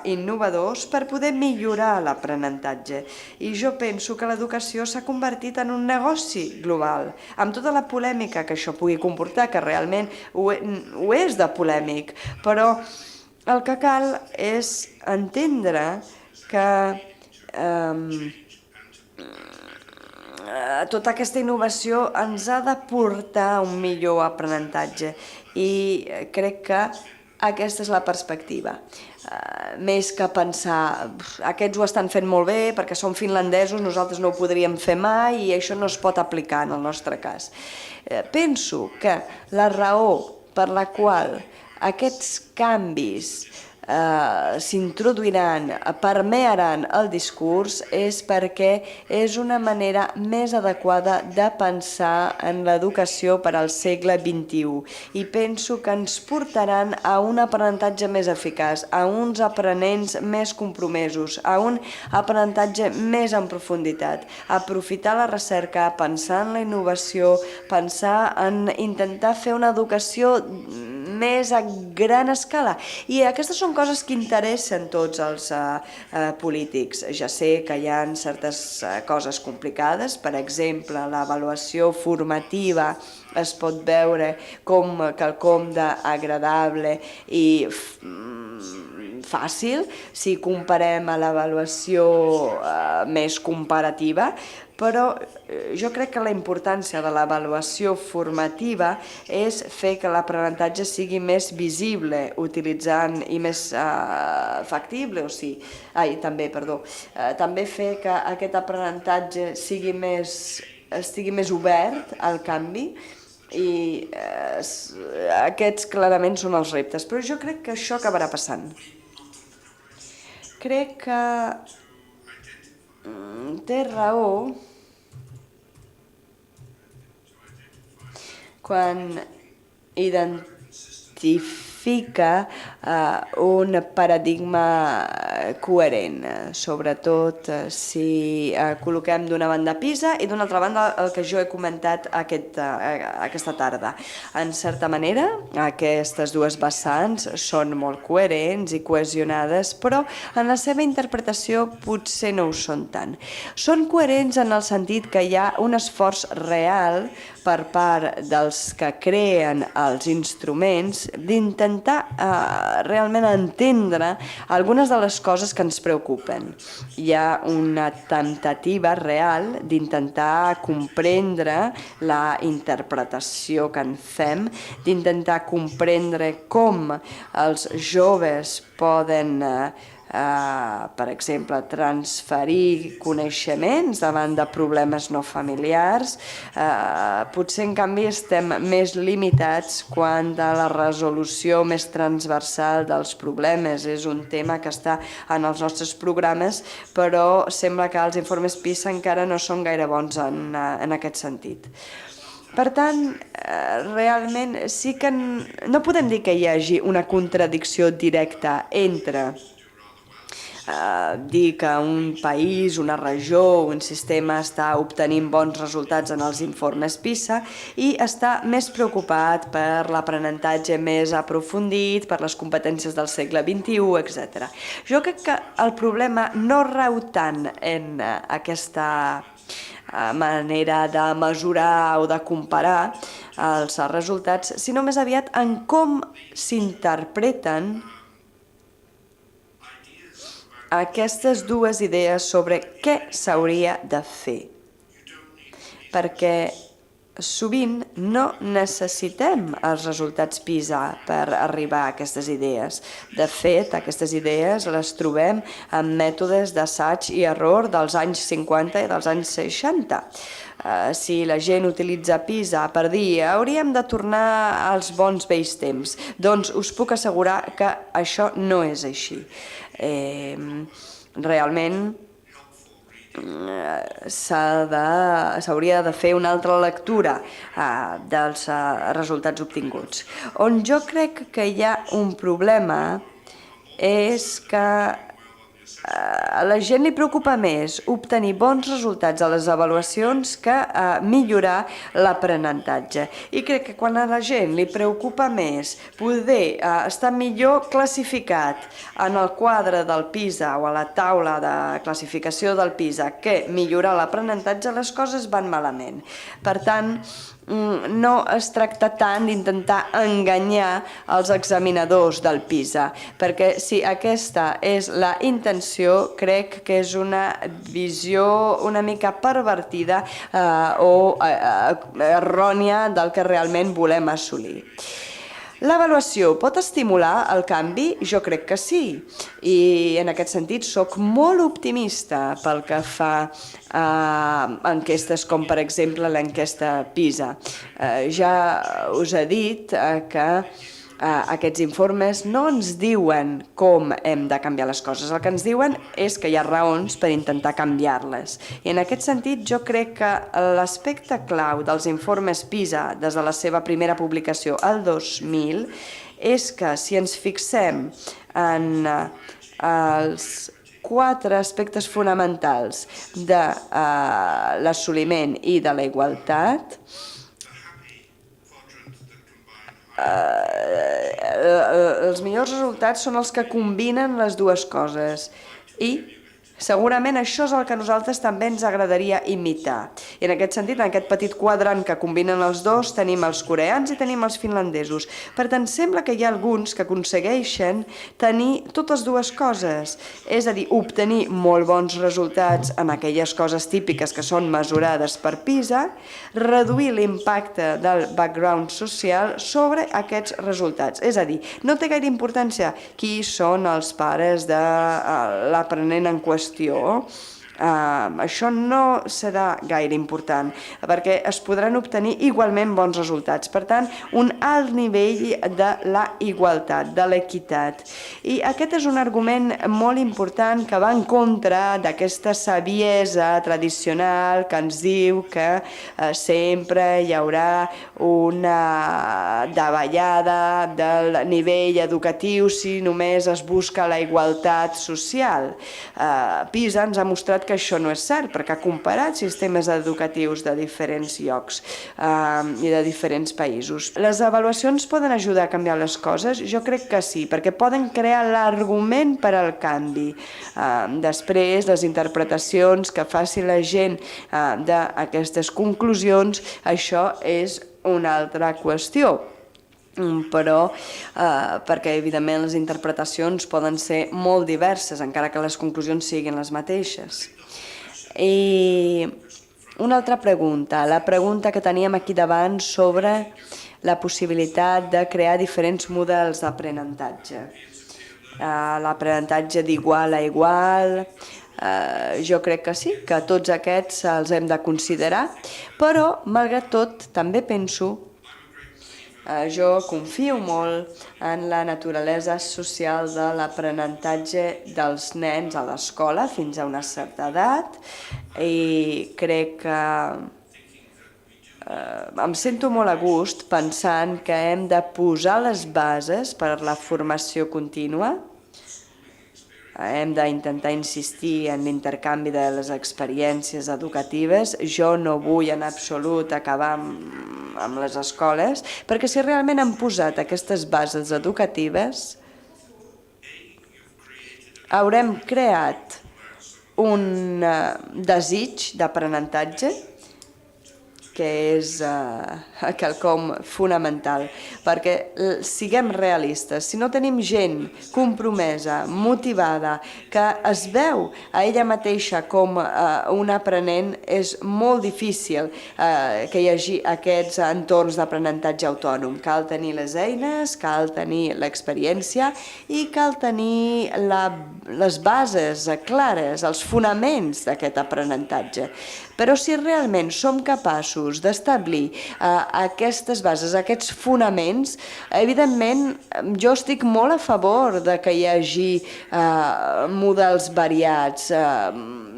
innovadors per poder millorar l'aprenentatge. I jo penso que l'educació s'ha convertit en un negoci global, amb tota la polèmica que això pugui comportar, que realment ho és de polèmic, però el que cal és entendre que tota aquesta innovació ens ha de portar a un millor aprenentatge, i crec que aquesta és la perspectiva. Més que pensar aquests ho estan fent molt bé perquè són finlandesos, nosaltres no ho podríem fer mai i això no es pot aplicar en el nostre cas. Penso que la raó per la qual aquests canvis s'introduiran, permearan el discurs, és perquè és una manera més adequada de pensar en l'educació per al segle XXI, i penso que ens portaran a un aprenentatge més eficaç, a uns aprenents més compromesos, a un aprenentatge més en profunditat, aprofitar la recerca, pensar en la innovació, pensar en intentar fer una educació més a gran escala. I aquestes són coses que interessen tots els polítics. Ja sé que hi ha certes coses complicades, per exemple, l'avaluació formativa es pot veure com quelcom d'agradable i fàcil si comparem a l'avaluació més comparativa, però jo crec que la importància de l'avaluació formativa és fer que l'aprenentatge sigui més visible, utilitzant i més factible, també fer que aquest aprenentatge estigui més obert al canvi, i aquests clarament són els reptes, però jo crec que això acabarà passant. Crec que té raó quan identifica un paradigma coherent, sobretot si col·loquem d'una banda PISA i d'una altra banda el que jo he comentat aquesta tarda. En certa manera, aquestes dues vessants són molt coherents i cohesionades, però en la seva interpretació potser no ho són tant. Són coherents en el sentit que hi ha un esforç real per part dels que creen els instruments d'intentar realment entendre algunes de les coses que ens preocupen. Hi ha una temptativa real d'intentar comprendre la interpretació que en fem, d'intentar comprendre com els joves poden per exemple, transferir coneixements davant de problemes no familiars. Potser, en canvi, estem més limitats quant a la resolució més transversal dels problemes. És un tema que està en els nostres programes, però sembla que els informes PISA encara no són gaire bons en aquest sentit. Per tant, realment sí que no podem dir que hi hagi una contradicció directa entre dir que un país, una regió, un sistema està obtenint bons resultats en els informes PISA i està més preocupat per l'aprenentatge més aprofundit, per les competències del segle XXI, etc. Jo crec que el problema no rau tant en aquesta manera de mesurar o de comparar els resultats, sinó més aviat en com s'interpreten aquestes dues idees sobre què s'hauria de fer. Perquè sovint no necessitem els resultats PISA per arribar a aquestes idees. De fet, aquestes idees les trobem en mètodes d'assaig i error dels anys 50 i dels anys 60. Si la gent utilitza PISA per dir hauríem de tornar als bons vells temps, doncs us puc assegurar que això no és així. Realment s'hauria de fer una altra lectura dels resultats obtinguts. On jo crec que hi ha un problema és que a la gent li preocupa més obtenir bons resultats a les avaluacions que millorar l'aprenentatge. I crec que quan a la gent li preocupa més poder estar millor classificat en el quadre del PISA o a la taula de classificació del PISA que millorar l'aprenentatge, les coses van malament. Per tant, no es tracta tant d'intentar enganyar els examinadors del PISA, perquè si aquesta és la intenció, crec que és una visió una mica pervertida o errònia del que realment volem assolir. L'avaluació pot estimular el canvi? Jo crec que sí. I en aquest sentit soc molt optimista pel que fa a enquestes com, per exemple, l'enquesta PISA. Ja us he dit que aquests informes no ens diuen com hem de canviar les coses, el que ens diuen és que hi ha raons per intentar canviar-les. I en aquest sentit jo crec que l'aspecte clau dels informes PISA des de la seva primera publicació al 2000 és que si ens fixem en els 4 aspectes fonamentals de l'assoliment i de la igualtat, els millors resultats són els que combinen les dues coses i segurament això és el que a nosaltres també ens agradaria imitar. I en aquest sentit, en aquest petit quadrant que combinen els dos, tenim els coreans i tenim els finlandesos. Per tant, sembla que hi ha alguns que aconsegueixen tenir totes dues coses, és a dir, obtenir molt bons resultats en aquelles coses típiques que són mesurades per PISA, reduir l'impacte del background social sobre aquests resultats. És a dir, no té gaire importància qui són els pares de l'aprenent en qüestió. Això no serà gaire important perquè es podran obtenir igualment bons resultats. Per tant, un alt nivell de la igualtat, de l'equitat. I aquest és un argument molt important que va en contra d'aquesta saviesa tradicional que ens diu que sempre hi haurà una davallada del nivell educatiu si només es busca la igualtat social. PISA ens ha mostrat que això no és cert, perquè ha comparat sistemes educatius de diferents llocs i de diferents països. Les avaluacions poden ajudar a canviar les coses? Jo crec que sí, perquè poden crear l'argument per al canvi. Després, les interpretacions que faci la gent d'aquestes conclusions, això és una altra qüestió. Però perquè evidentment les interpretacions poden ser molt diverses, encara que les conclusions siguin les mateixes. I una altra pregunta, la pregunta que teníem aquí davant sobre la possibilitat de crear diferents models d'aprenentatge. L'aprenentatge d'igual a igual, jo crec que sí, que tots aquests els hem de considerar, però malgrat tot també penso jo confio molt en la naturalesa social de l'aprenentatge dels nens a l'escola fins a una certa edat i crec que em sento molt a gust pensant que hem de posar les bases per a la formació contínua hem d'intentar insistir en l'intercanvi de les experiències educatives. Jo no vull en absolut acabar amb les escoles, perquè si realment hem posat aquestes bases educatives, haurem creat un desig d'aprenentatge que és quelcom fonamental, perquè siguem realistes, si no tenim gent compromesa, motivada, que es veu a ella mateixa com un aprenent, és molt difícil que hi hagi aquests entorns d'aprenentatge autònom. Cal tenir les eines, cal tenir l'experiència i cal tenir les bases clares, els fonaments d'aquest aprenentatge. Però si realment som capaços d'establir aquestes bases, aquests fonaments, evidentment jo estic molt a favor de que hi hagi models variats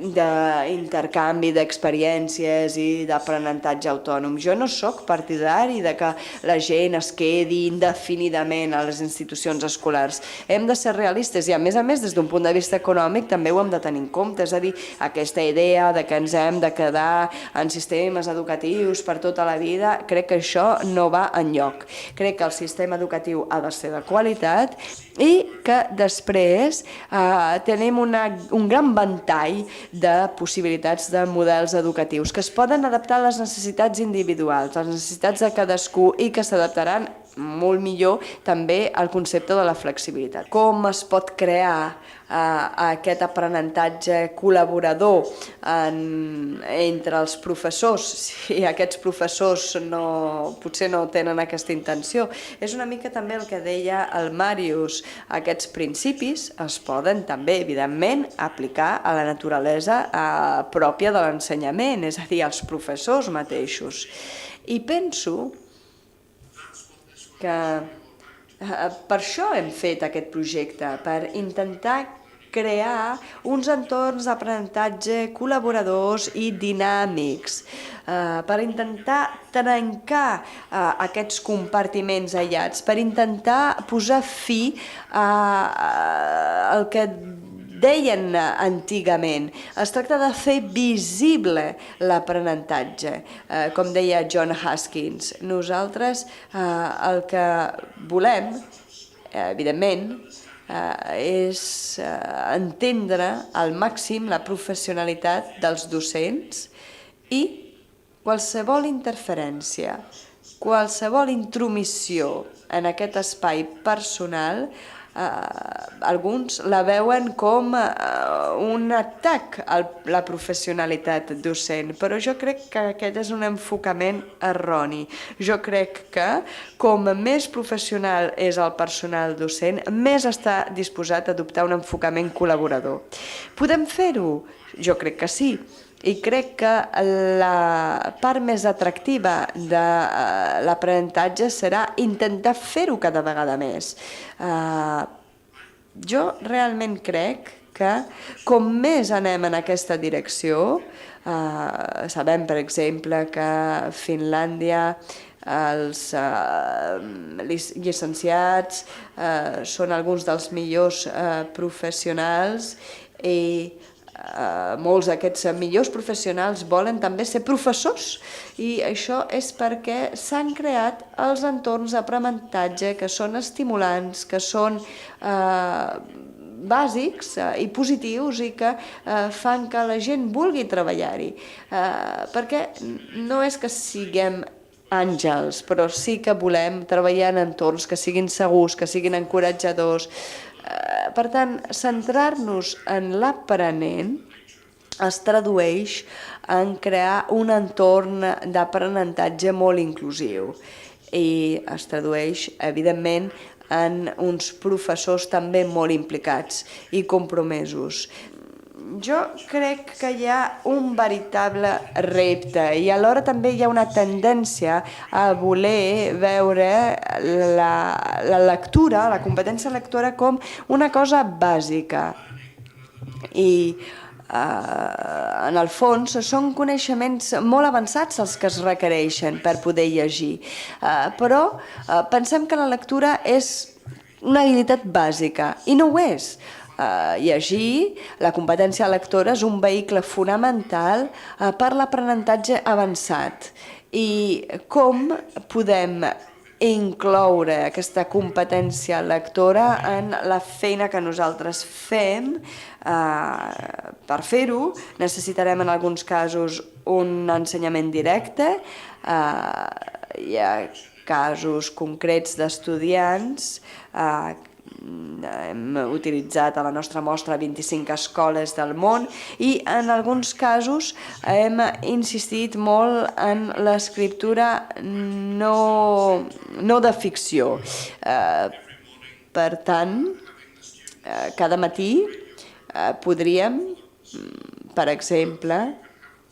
d'intercanvi d'experiències i d'aprenentatge autònom. Jo no sóc partidari de que la gent es quedi indefinidament a les institucions escolars. Hem de ser realistes i, a més, des d'un punt de vista econòmic també ho hem de tenir en compte. És a dir, aquesta idea de que ens hem de quedar en sistemes educatius per tota la vida, crec que això no va enlloc. Crec que el sistema educatiu ha de ser de qualitat i que després tenim un gran ventall de possibilitats de models educatius que es poden adaptar a les necessitats individuals, les necessitats de cadascú i que s'adaptaran molt millor també al concepte de la flexibilitat. Com es pot crear aquest aprenentatge col·laborador entre els professors, si aquests professors potser no tenen aquesta intenció? És una mica també el que deia el Màrius. Aquests principis es poden també, evidentment, aplicar a la naturalesa pròpia de l'ensenyament, és a dir, als professors mateixos. I penso que per això hem fet aquest projecte, per intentar crear uns entorns d'aprenentatge col·laboradors i dinàmics, per intentar trencar aquests compartiments aïllats, per intentar posar fi al que deien antigament. Es tracta de fer visible l'aprenentatge, com deia John Haskins. Nosaltres el que volem, evidentment, és entendre al màxim la professionalitat dels docents i qualsevol interferència, qualsevol intromissió en aquest espai personal, alguns la veuen com un atac a la professionalitat docent, però jo crec que aquest és un enfocament erroni. Jo crec que com més professional és el personal docent, més està disposat a adoptar un enfocament col·laborador. Podem fer-ho? Jo crec que sí. I crec que la part més atractiva de l'aprenentatge serà intentar fer-ho cada vegada més. Jo realment crec que com més anem en aquesta direcció, sabem, per exemple, que a Finlàndia els llicenciats són alguns dels millors professionals i molts d'aquests millors professionals volen també ser professors, i això és perquè s'han creat els entorns d'aprenentatge que són estimulants, que són bàsics i positius i que fan que la gent vulgui treballar-hi, perquè no és que siguem àngels, però sí que volem treballar en entorns que siguin segurs, que siguin encoratjadors. Per tant, centrar-nos en l'aprenent es tradueix en crear un entorn d'aprenentatge molt inclusiu i es tradueix, evidentment, en uns professors també molt implicats i compromesos. Jo crec que hi ha un veritable repte i alhora també hi ha una tendència a voler veure la lectura, la competència lectora, com una cosa bàsica. I en el fons són coneixements molt avançats els que es requereixen per poder llegir, però pensem que la lectura és una habilitat bàsica i no ho és. llegir, la competència lectora és un vehicle fonamental per l'aprenentatge avançat. I com podem incloure aquesta competència lectora en la feina que nosaltres fem? Per fer-ho necessitarem en alguns casos un ensenyament directe. Hi ha casos concrets d'estudiants. Hem utilitzat a la nostra mostra 25 escoles del món i en alguns casos hem insistit molt en l'escriptura no de ficció. Per tant, cada matí podríem, per exemple,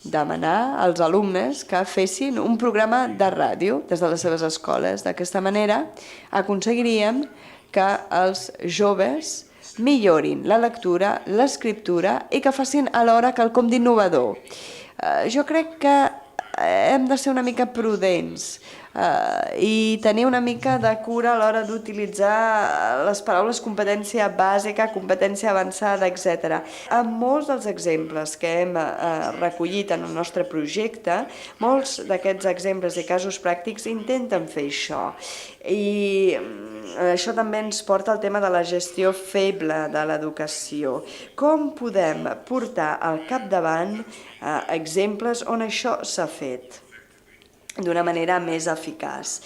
demanar als alumnes que fessin un programa de ràdio des de les seves escoles. D'aquesta manera aconseguiríem que els joves millorin la lectura, l'escriptura i que facin alhora quelcom d'innovador. Jo crec que hem de ser una mica prudents i tenir una mica de cura a l'hora d'utilitzar les paraules competència bàsica, competència avançada, etc. En molts dels exemples que hem recollit en el nostre projecte, molts d'aquests exemples i casos pràctics intenten fer això. I això també ens porta al tema de la gestió feble de l'educació. Com podem portar al capdavant exemples on això s'ha fet d'una manera més eficaç?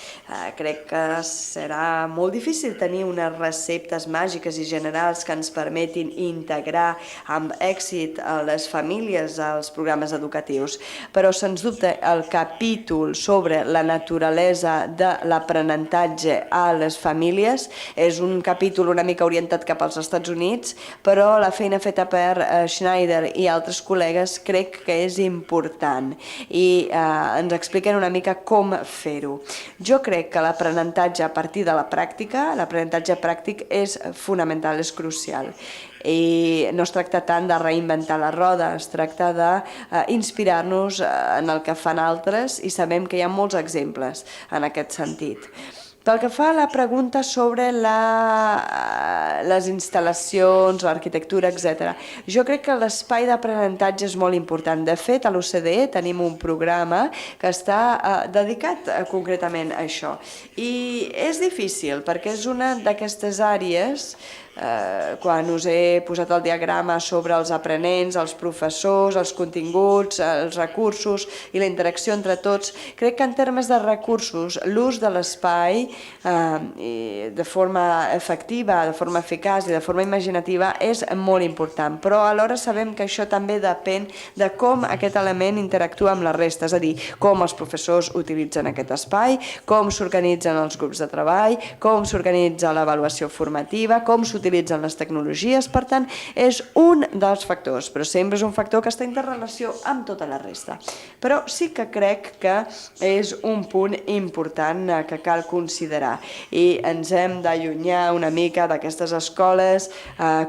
Crec que serà molt difícil tenir unes receptes màgiques i generals que ens permetin integrar amb èxit a les famílies als programes educatius, però sens dubte el capítol sobre la naturalesa de l'aprenentatge a les famílies és un capítol una mica orientat cap als Estats Units, però la feina feta per Schneider i altres col·legues crec que és important i ens expliquen una mica com fer-ho. Jo crec que l'aprenentatge a partir de la pràctica, l'aprenentatge pràctic és fonamental, és crucial. I no es tracta tant de reinventar la roda, es tracta d'inspirar-nos en el que fan altres i sabem que hi ha molts exemples en aquest sentit. Pel que fa a la pregunta sobre les instal·lacions, l'arquitectura, etc., jo crec que l'espai d'aprenentatge és molt important. De fet, a l'OCDE tenim un programa que està dedicat concretament a això. I és difícil perquè és una d'aquestes àrees quan us he posat el diagrama sobre els aprenents, els professors, els continguts, els recursos i la interacció entre tots, crec que en termes de recursos, l'ús de l'espai de forma efectiva, de forma eficaç i de forma imaginativa és molt important, però alhora sabem que això també depèn de com aquest element interactua amb la resta, és a dir, com els professors utilitzen aquest espai, com s'organitzen els grups de treball, com s'organitza l'avaluació formativa, com s'utilitzen les tecnologies. Per tant, és un dels factors, però sempre és un factor que està en interrelació amb tota la resta. Però sí que crec que és un punt important que cal considerar i ens hem d'allunyar una mica d'aquestes escoles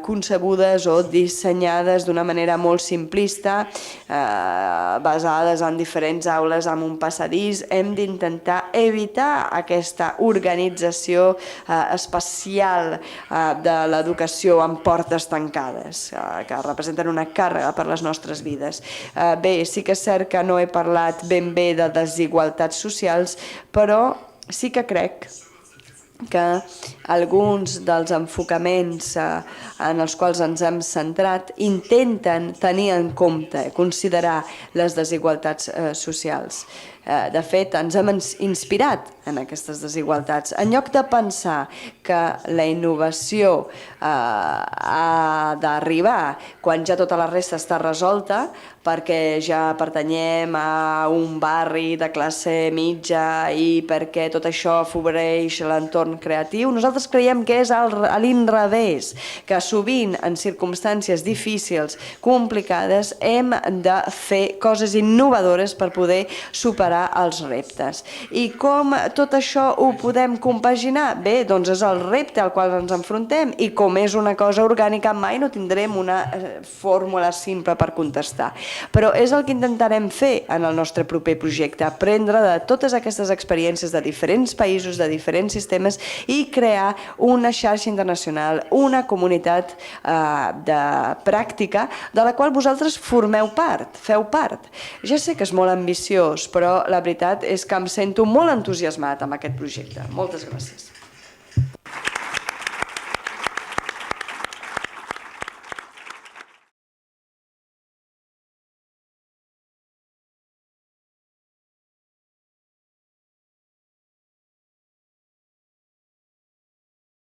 concebudes o dissenyades d'una manera molt simplista, basades en diferents aules amb un passadís. Hem d'intentar evitar aquesta organització espacial de l'educació amb portes tancades, que representen una càrrega per les nostres vides. Bé, sí que és cert que no he parlat ben bé de desigualtats socials, però sí que crec que alguns dels enfocaments en els quals ens hem centrat intenten tenir en compte, considerar les desigualtats socials. De fet, ens hem inspirat en aquestes desigualtats. En lloc de pensar que la innovació ha d'arribar quan ja tota la resta està resolta, perquè ja pertanyem a un barri de classe mitja i perquè tot això afavoreix l'entorn creatiu, nosaltres creiem que és a l'inrevés, que sovint en circumstàncies difícils, complicades, hem de fer coses innovadores per poder superar superar els reptes. I com tot això ho podem compaginar? Bé, doncs és el repte al qual ens enfrontem i com és una cosa orgànica mai no tindrem una fórmula simple per contestar. Però és el que intentarem fer en el nostre proper projecte, aprendre de totes aquestes experiències de diferents països, de diferents sistemes i crear una xarxa internacional, una comunitat de pràctica de la qual vosaltres formeu part, feu part. Ja sé que és molt ambiciós, però la veritat és que em sento molt entusiasmat amb aquest projecte. Moltes gràcies.